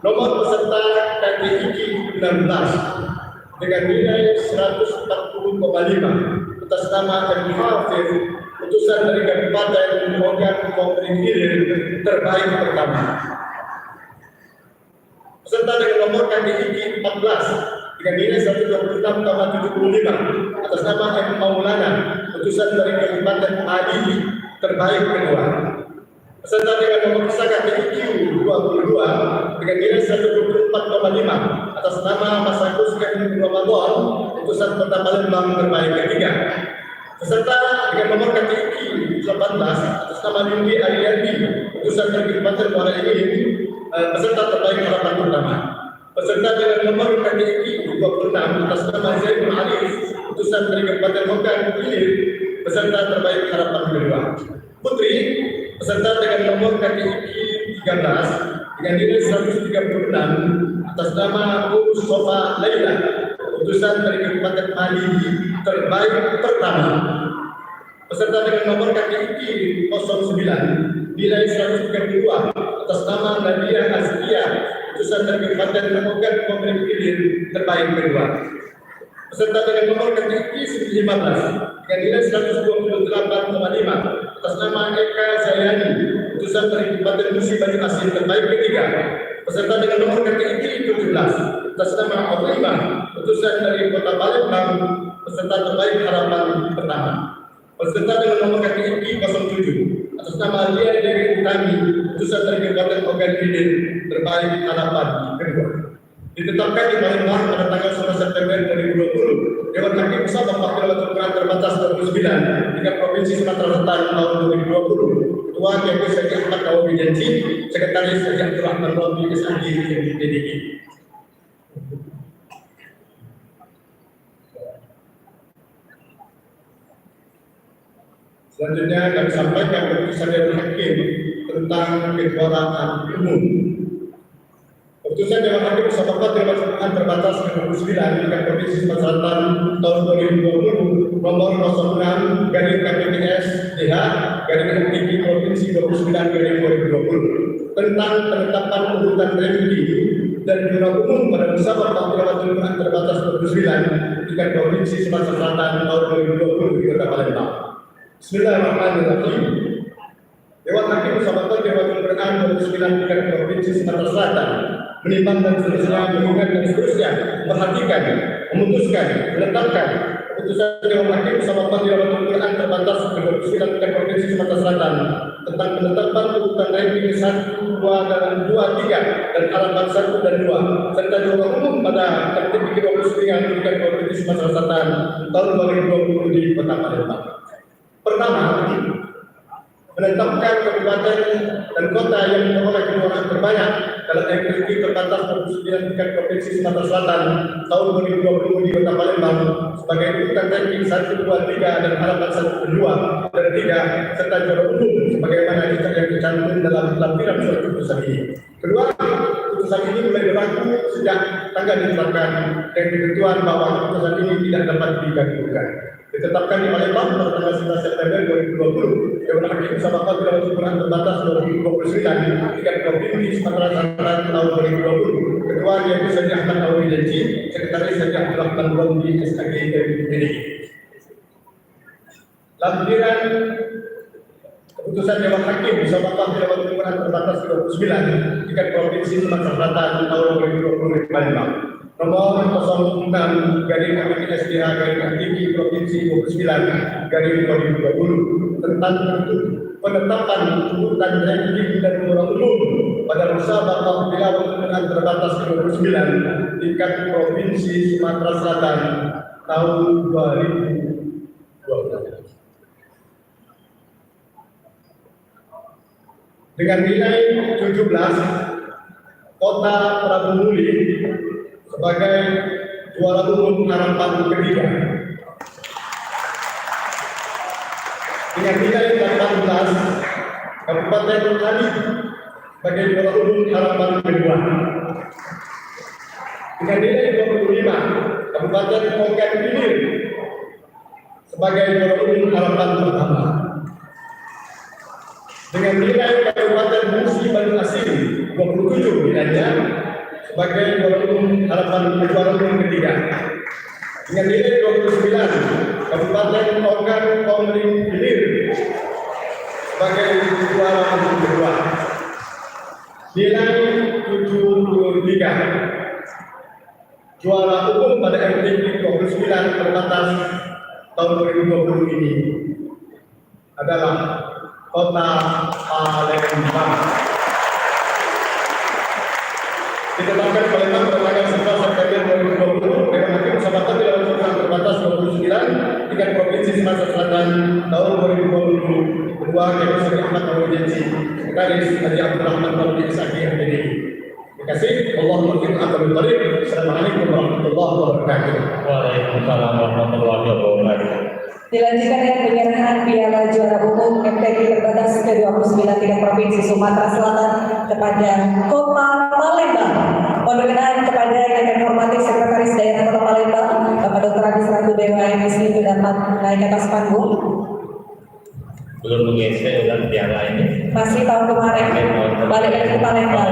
Nomor peserta KTIQ 16 dengan nilai 140,5 atas nama M.Hafir, utusan dari Kabupaten Bogor Hilir, terbaik pertama. Peserta dengan nomor KTIQ 14 dengan nilai 126,75 atas nama M. Maulana, utusan dari Kabupaten Adi, terbaik kedua. Peserta dengan nomor pusaka KTIQ 22 dengan nilai 124,5 atas nama Mas Agus Kevin Ramadan, utusan Kota Palembang, terbaik ketiga. Peserta dengan nomor KTIQ 18 atas nama Yudi Ariyanti, utusan dari Kabupaten Muara Enim, peserta terbaik harapan pertama. Peserta dengan nomor KTIQ 26 atas nama Zainul Arif, utusan dari Kabupaten Bogor Hilir, peserta terbaik harapan kedua. Putri, peserta dengan nomor KTIQ 13 dengan nilai 136 atas nama Sofa Laila, utusan dari Kabupaten Padi, terbaik pertama. Peserta dengan nomor KTIQ 09 nilai 132 atas nama Nadia Azkia, utusan dari Kabupaten Bogor Hilir, terbaik kedua. Peserta dengan nomor KTIQ 15 dengan nilai 128,5 atas nama Eka Zayani, utusan dari Kabupaten Musi Banyuasin, terbaik ketiga. Peserta dengan nomor KTIQ 17 atas nama Aulimah, utusan dari Kota Palembang, peserta terbaik harapan pertama. Peserta dengan nomor KTIQ 07 atas nama Lia Dewi Utami, utusan dari Kabupaten Bogor Hilir, terbaik harapan kedua. Ditetapkan di Palembang pada tanggal 11 September 2020, Dewan Hakim Sabang Wakil Al-Quran terbatas 29 tingkat Provinsi Sumatera Selatan tahun 2020. Ketua KPU Syekh Ahmad Kawawi Janji, Sekretaris Syekh Abdul Rahman Robi SAG DDI. Selanjutnya kami sampaikan keputusan Dewan Hakim tentang kejuaraan umum. Keputusan Dewan Hakim Musyawarah Dewan Quran terbatas nomor 9 tingkat Provinsi Sumatera Selatan tahun 2020 nomor 06 garing KPPS DH garing MTQ Provinsi 29 garing 2020 tentang penetapan urutan remedi dan jumlah umum pada musyawarah Dewan Quran terbatas nomor 9 tingkat Provinsi Sumatera Selatan tahun 2020 di Kota Palembang. Bismillahirrahmanirrahim. Dewan Hakim Musyawarah Dewan Quran 29 tingkat Provinsi Sumatera Selatan menimbang dan seterusnya, mengingat dan seterusnya, memperhatikan, memutuskan, menetapkan keputusan Dewan Hakim Musyawarah Dewan Quran terbatas nomor 9 tingkat Provinsi Sumatera Selatan tentang penetapan urutan ranking 1, 2, dan 2, 3 dan alamat 1 dan 2 serta jumlah umum pada tertib keputusan tingkat Provinsi Sumatera Selatan tahun 2020 di Kota Palembang. Pertama, menetapkan kabupaten dan kota yang memperoleh kemenangan terbanyak dalam MPK terbatas 29 tingkat provinsi Sumatera Selatan tahun 2020 di Kota Palembang sebagai urutan ranking 1, 2, 3 dan harapan 1, 2 dan 3 serta juara umum sebagaimana yang tercantum dalam lampiran surat keputusan ini. Kedua, keputusan ini mulai berlaku sejak tanggal ditetapkan dan ketentuan bahwa keputusan ini tidak dapat diganggukan. Ditetapkan di Palembang pada tanggal 11 September 2020 Dewan Hakim Musyawarah Dewan Ukuran Terbatas 2029 tingkat provinsi Sumatera Selatan tahun 2020. Ketua yaitu Sayyid Ahmad Awi Janji, Sekretaris Sayyid Abdul Rahman Romli SAG PDI. Lampiran keputusan Dewan Hakim Musyawarah Dewan Ukuran Terbatas 29 tingkat provinsi Sumatera Selatan tahun 2020 di Palembang. Nomor 06/SDH/Aktivi Provinsi 29/2020 tentang penetapan urutan ranking dan juara umum pada musyawarah Dewan Ukuran Terbatas 29 tingkat Provinsi Sumatera Selatan tahun 2020. Dengan nilai 17, Kota Prabu Muli sebagai juara umum harapan ketiga. Dengan nilai 18, Kabupaten Tani sebagai juara umum harapan kedua. Dengan nilai 25, Kabupaten Ogan Ilir sebagai juara umum harapan pertama. Dengan nilai Kabupaten Musi Banu Asin 27 nilainya sebagai juara umum harapan ketiga. Dengan nilai 29, Kabupaten Ogan Komering Ilir sebagai juara umum kedua. Nilai 73, juara umum pada MTQ 29 terbatas tahun 2020 ini adalah Kota Palembang. Ditetapkan Palembang pada tanggal 11 September 2020 Dewan Hakim Musyawarah Dewan Ukuran Terbatas 29 tingkat Provinsi Sumatera Selatan tahun 2020. Kedua, Dewan Sayyid Ahmad Awi Janji, Sekretaris Haji Abdul Rahman Romli SAG PDI. Terima kasih. Allahumma barik. Assalamualaikum warahmatullahi wabarakatuh. Waalaikumsalam warahmatullahi wabarakatuh. Dilanjutkan dengan penyerahan piala juara umum MPK terbatas ke-29 tingkat Provinsi Sumatera Selatan kepada Kota Palembang. Mohon berkenan kepada yang terhormati Sekretaris Daerah Kota Palembang, Bapak Dr. Agus Ratu Dewa MSI itu dapat naik ke atas panggung. Belum menggeser dan piala ini. Masih tahun kemarin balik lagi ke Palembang.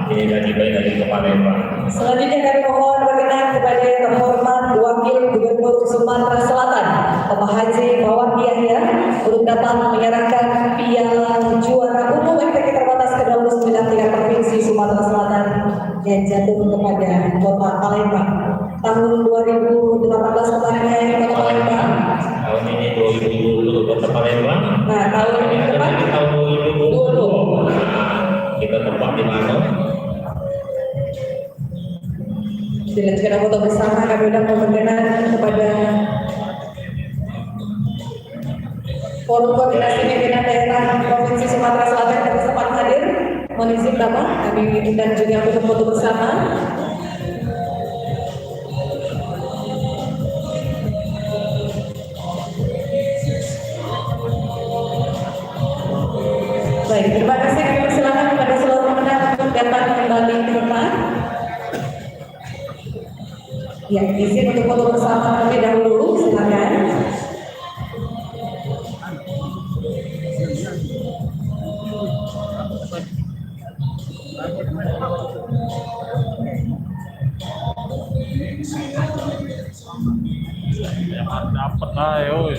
Ini lagi balik lagi ke Palembang. Selanjutnya kami mohon berkenan kepada yang terhormat Wakil Gubernur Sumatera Selatan, Bapak Haji Mawar Yahya, untuk dapat menyerahkan piala juara umum MPK terbatas ke-29 tingkat Provinsi Sumatera Selatan yang jatuh kepada Kota Palembang. Tahun 2018 kemarin di Kota Palembang. Tahun ini 2020 Kota Palembang. Nah, tahun ini depan tahun 2020. Kita tempat di mana? Dilanjutkan foto bersama, kami sudah berkenan kepada Forum Koordinasi Pimpinan Daerah Provinsi Sumatera Selatan yang sempat hadir. Mohon izin Bapak, kami undang juga untuk foto bersama. Baik, terima kasih. Kami persilakan kepada seluruh pemenang untuk dapat kembali ke depan. Ya, izin untuk foto bersama terlebih dahulu, silakan. Dapat ayo.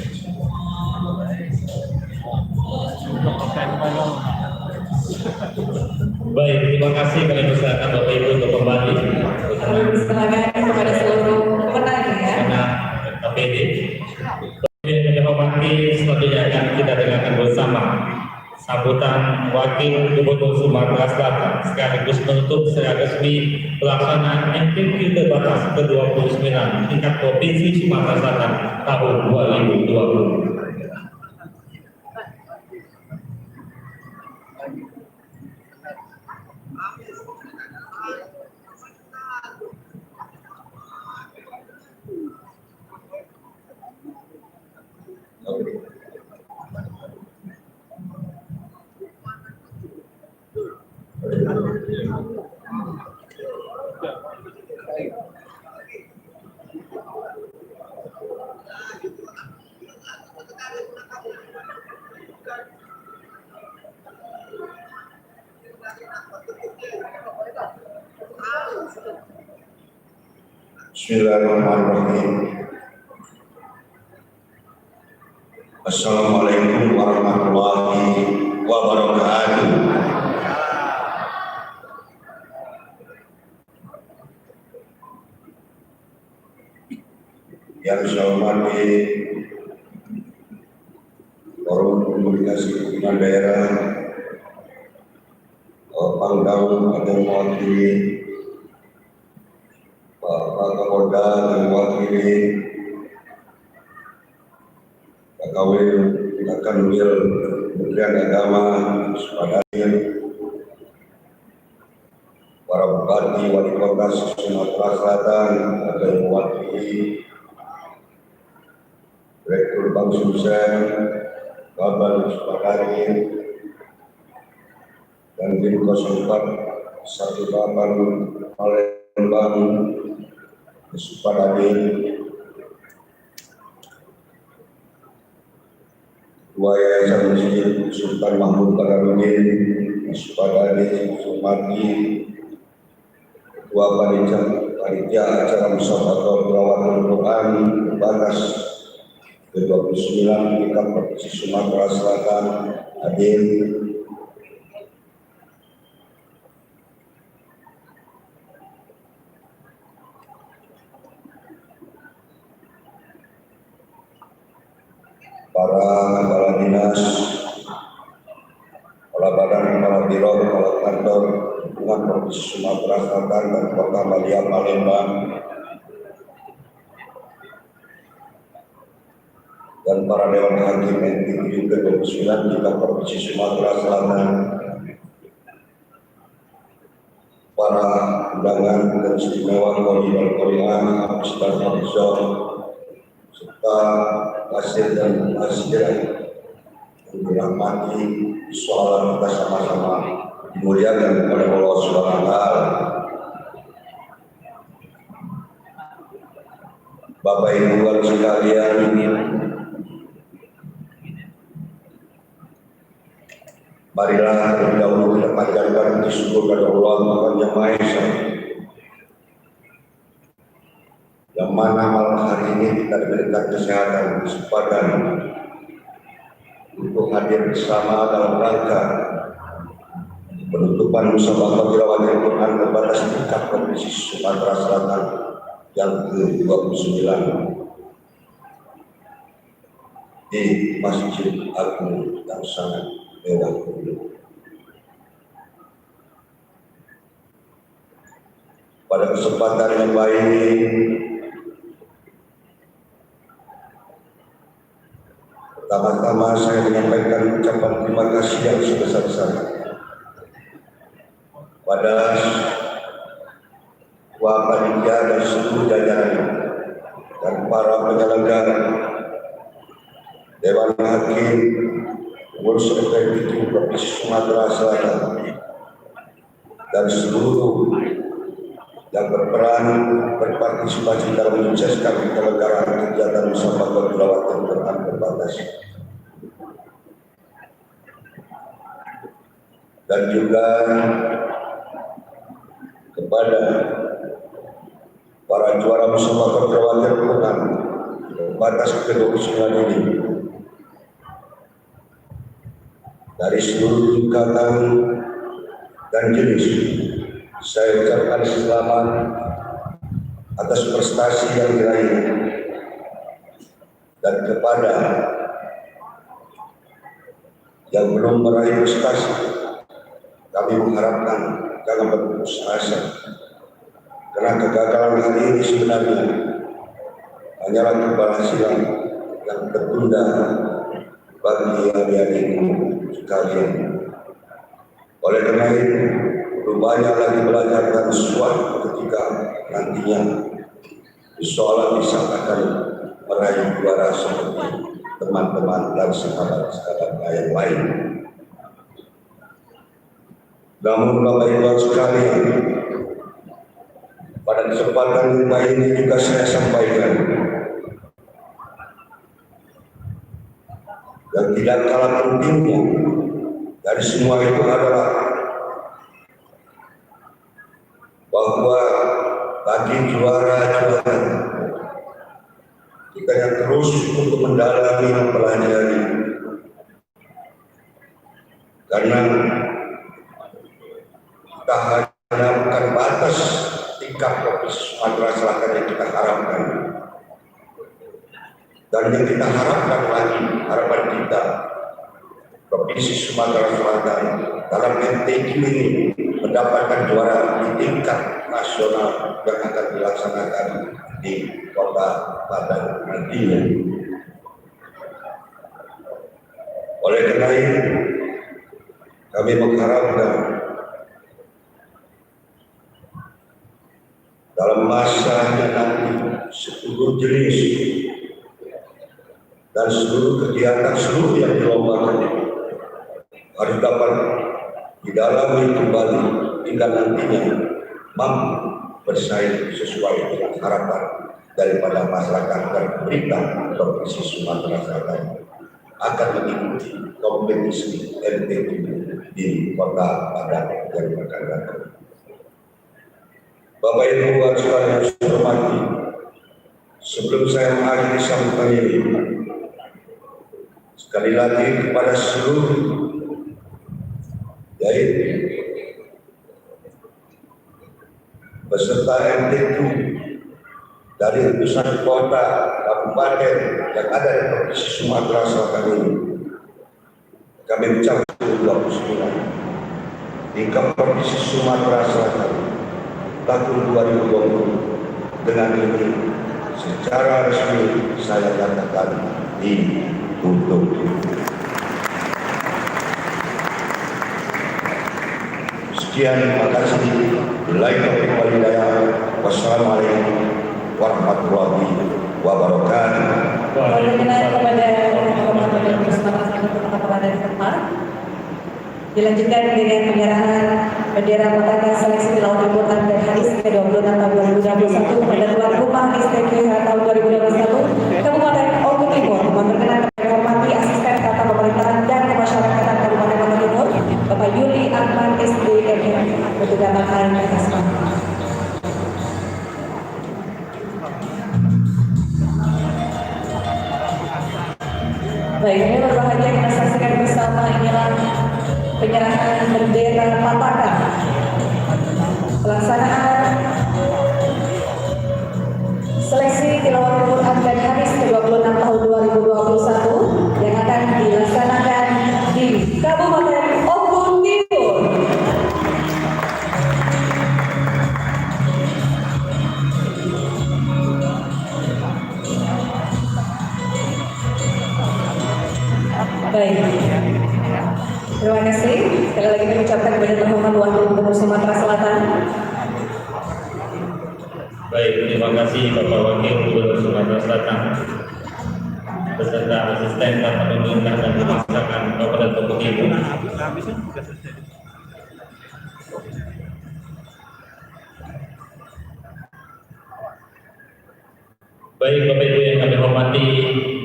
Baik, terima kasih kami persilakan Bapak Ibu untuk kembali. Silakan kepada seluruh pemenang ya. Karena KPD. Yang dihormati, selanjutnya akan kita dengarkan bersama sambutan Wakil Gubernur Sumatera Selatan sekaligus menutup secara resmi pelaksanaan MPQ terbatas ke-29 tingkat Provinsi Sumatera Selatan tahun 2020. Bismillahirrahmanirrahim. Assalamualaikum warahmatullahi wabarakatuh. Yang saya hormati Forum Komunikasi Pimpinan Daerah, Pangdam yang mewakili, Pak Kapolda yang mewakili, Pak Kawil Kanwil Kementerian Agama, Swadaya, para bupati, wali kota Sumatera Selatan, ada yang mewakili Direktur Bank Sumsel, Bapak Swadaya, dan tim 04 1 Bapak Palembang, Swadaya, Ketua Yayasan Masjid Sultan Mahmud Badarudin, Swadaya, Sumati, Ketua Panitia Acara Musyawarah Perawatan Quran Batas ke-29 tingkat Provinsi Sumatera Selatan, hadir. Para kepala dinas, kepala badan, kepala biro, kepala kantor hubungan Provinsi Sumatera Selatan dan Kota Madia Palembang, dan para dewan hakim MTQ ke-29 tingkat Provinsi Sumatera Selatan, para undangan dan istimewa Kori dan Korian, Abis dan Abizor, serta hasil dan hasiran yang dirahmati, soalan kita sama-sama dimuliakan oleh Allah Subhanahu wa Ta'ala. Bapak Ibu sekalian, marilah terlebih dahulu kita panjatkan puji syukur kepada Allah Tuhan Yang Maha Esa, yang mana malam hari ini kita diberikan kesehatan, kesempatan untuk hadir bersama dalam rangka penutupan musabaqah tilawah Al-Quran berbatas tingkat Provinsi Sumatera Selatan yang ke-29 di Masjid Agung yang sangat mewah ini. Pada kesempatan yang baik ini, pertama-tama saya menyampaikan ucapan terima kasih yang sebesar-besarnya pada Ketua Panitia dan seluruh jajaran dan para penyelenggara, Dewan Hakim, Pengurus FPIQ Provinsi Sumatera Selatan, dan seluruh yang berperan berpartisipasi dalam menyukseskan penyelenggaraan kegiatan musabaqah tilawah Al-Quran berbatas, dan juga kepada para juara musabaqah tilawah Al-Quran berbatas ke-29 ini dari seluruh tingkatan dan jenis. Saya ucapkan selamat atas prestasi yang diraih, dan kepada yang belum meraih prestasi, kami mengharapkan jangan berputus asa, karena kegagalan hari ini sebenarnya hanyalah keberhasilan yang tertunda bagi adik-adikku sekalian. Oleh karena itu, perlu banyak lagi belajar dan suatu ketika nantinya seolah bisa akan meraih juara seperti teman-teman dan sahabat-sahabat yang lain. Namun Bapak Ibu sekalian, pada kesempatan ini juga saya sampaikan yang tidak kalah pentingnya dari semua itu adalah bahwa bagi juara-juara kita yang terus untuk mendalami mempelajari, karena kita hanya bukan batas tingkat Provinsi Sumatera Selatan yang kita harapkan, dan yang kita harapkan lagi, harapan kita Provinsi Sumatera Selatan dalam MTQ ini mendapatkan juara di tingkat nasional yang akan dilaksanakan di Kota Padang nantinya. Oleh karena itu, kami mengharapkan dalam masa yang nanti seluruh jenis dan seluruh kegiatan seluruh yang dilombakan ini harus dapat didalami kembali hingga nantinya mampu bersaing sesuai dengan harapan daripada masyarakat dan pemerintah Provinsi Sumatera Selatan akan mengikuti kompetisi MTQ di Kota Padang yang akan datang. Bapak Ibu sekalian yang saya hormati, sebelum saya mengakhiri sambutan ini, sekali lagi kepada seluruh yaitu peserta MTQ dari ratusan kota kabupaten yang ada di Provinsi Sumatera Selatan ini, kami ucapkan 29 di Provinsi Sumatera Selatan tahun 2020 dengan ini secara resmi saya katakan ditutup. Sekian, terima kasih. Wassalamualaikum warahmatullahi wabarakatuh. Perkenalan kepada teman-teman bersama tetap berada di tempat. Dilanjutkan dengan penyerahan bendera patakan seleksi laut liputan dan hadis ke-26 tahun 2021 kepada tuan rumah STQ tahun 2021 Kabupaten Oku Timur. Memperkenalkan kami hormati asisten tata pemerintahan dan kemasyarakatan Kabupaten Oku Timur, Bapak Yuli Arman SDM, bertugas bakal atas nama. Baik, ini berbahagia kita saksikan bersama inilah penyerahan bendera patakan. Pelaksanaan seleksi tilawah Al-Quran dan hadis ke-26 tahun 2021 yang akan dilaksanakan di Kabupaten Oku Timur. Baik, terima kasih. Sekali lagi kami ucapkan kepada terhormat Wakil Gubernur Sumatera Selatan. Baik, terima kasih Bapak Wakil Gubernur Sumatera Selatan beserta asisten tata pemerintahan dan pemasakan Kabupaten Oku Timur. Baik Bapak Ibu yang kami hormati,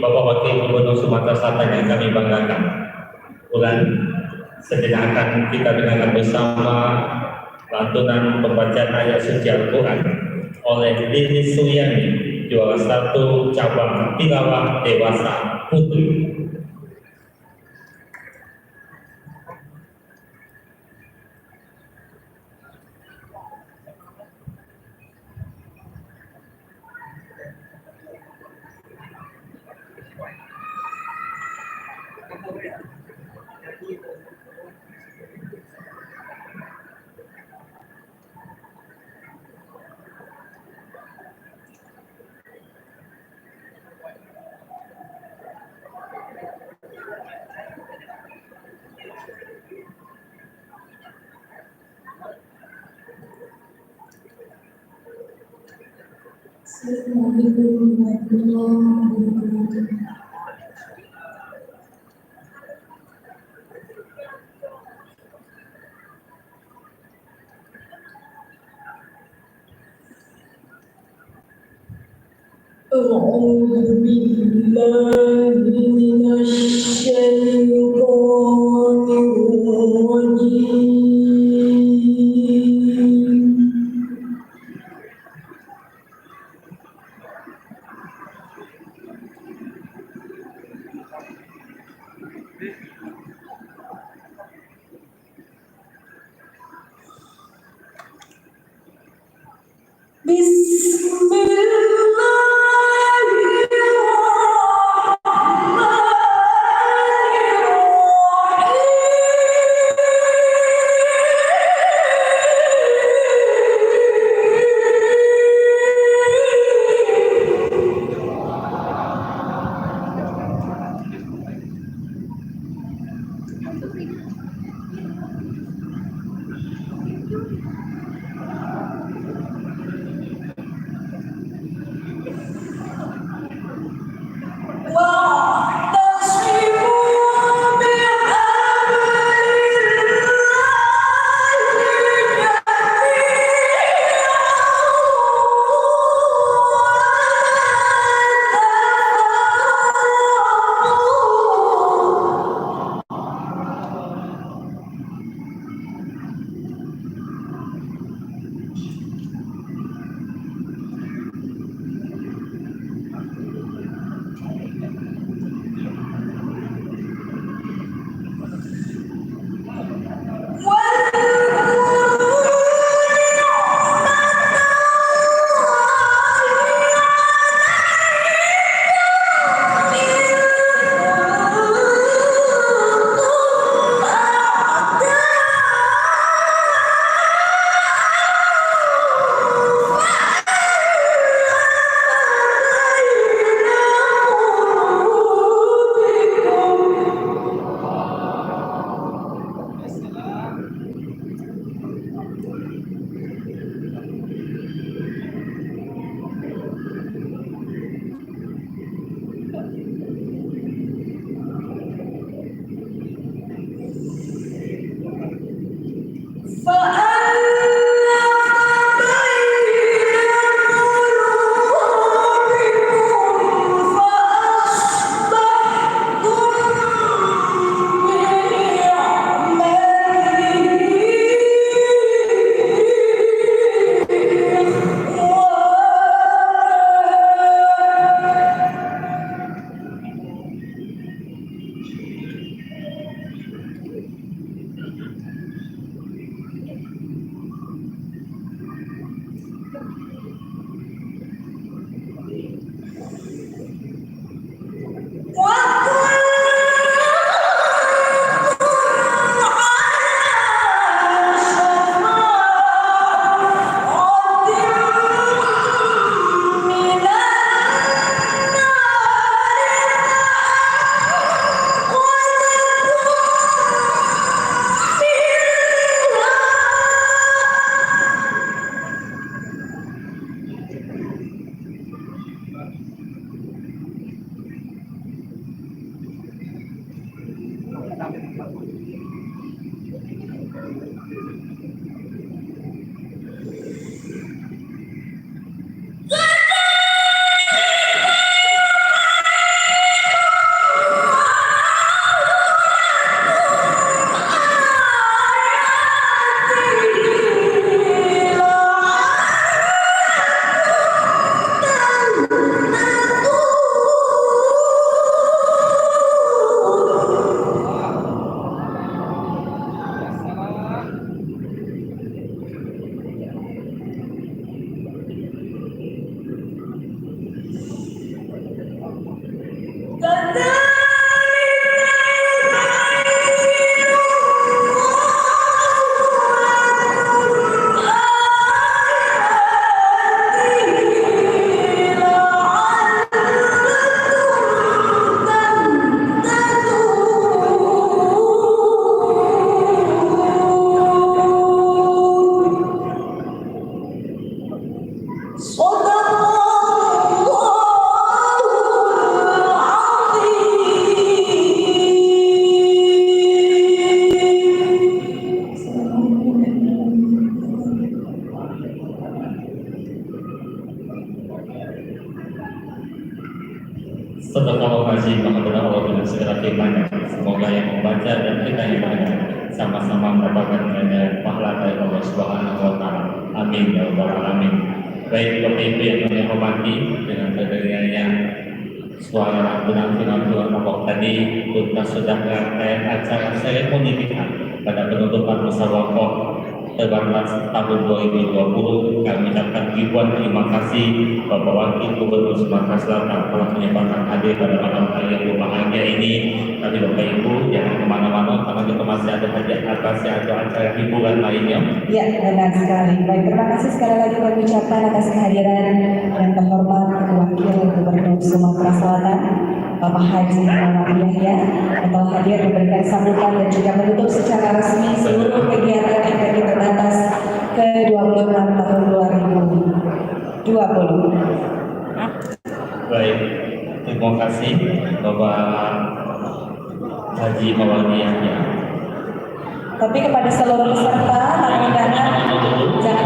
Bapak Wakil Gubernur Sumatera Selatan yang kami banggakan, ulang sejenak akan kita dengarkan bersama lantunan pembacaan ayat suci Al-Quran oleh Lilis Suyani, juara 1 cabang tilawah dewasa putri. Assalamualaikum warahmatullahi wabarakatuh. أعوذ بالله من الشيطان الرجيم Sedekah haji benar-benar Allah dengan segera firman. Semoga yang membaca dan kita yang mendengar sama-sama mendapatkan pahala dari Allah Subhanahu wa taala. Amin ya rabbal alamin. Baik Bapak Ibu yang kami hormati, dengan kedengarannya suara lantunan firman Tuhan Allah tadi, kita sudah acara seremoni kita pada penutupan musyawarah Terbatas tahun 2020. Kami ucapkan ribuan terima kasih Bapak Wakil Gubernur Sumatera Selatan telah menyempatkan hadir pada malam hari yang berbahagia ini. Tapi Bapak Ibu jangan kemana-mana karena kita masih ada hajat atas atau acara hiburan lainnya. Ya, benar sekali. Baik, terima kasih sekali lagi kami ucapkan atas kehadiran yang terhormat Wakil Gubernur Sumatera Selatan Bapak Haji Muhammad Yahya atau hadir memberikan sambutan dan juga menutup secara resmi seluruh kegiatan FPI terbatas ke-26 tahun 2020. Baik, terima kasih Bapak Haji Muhammad Yahya. Tapi kepada seluruh peserta tamu undangan jangan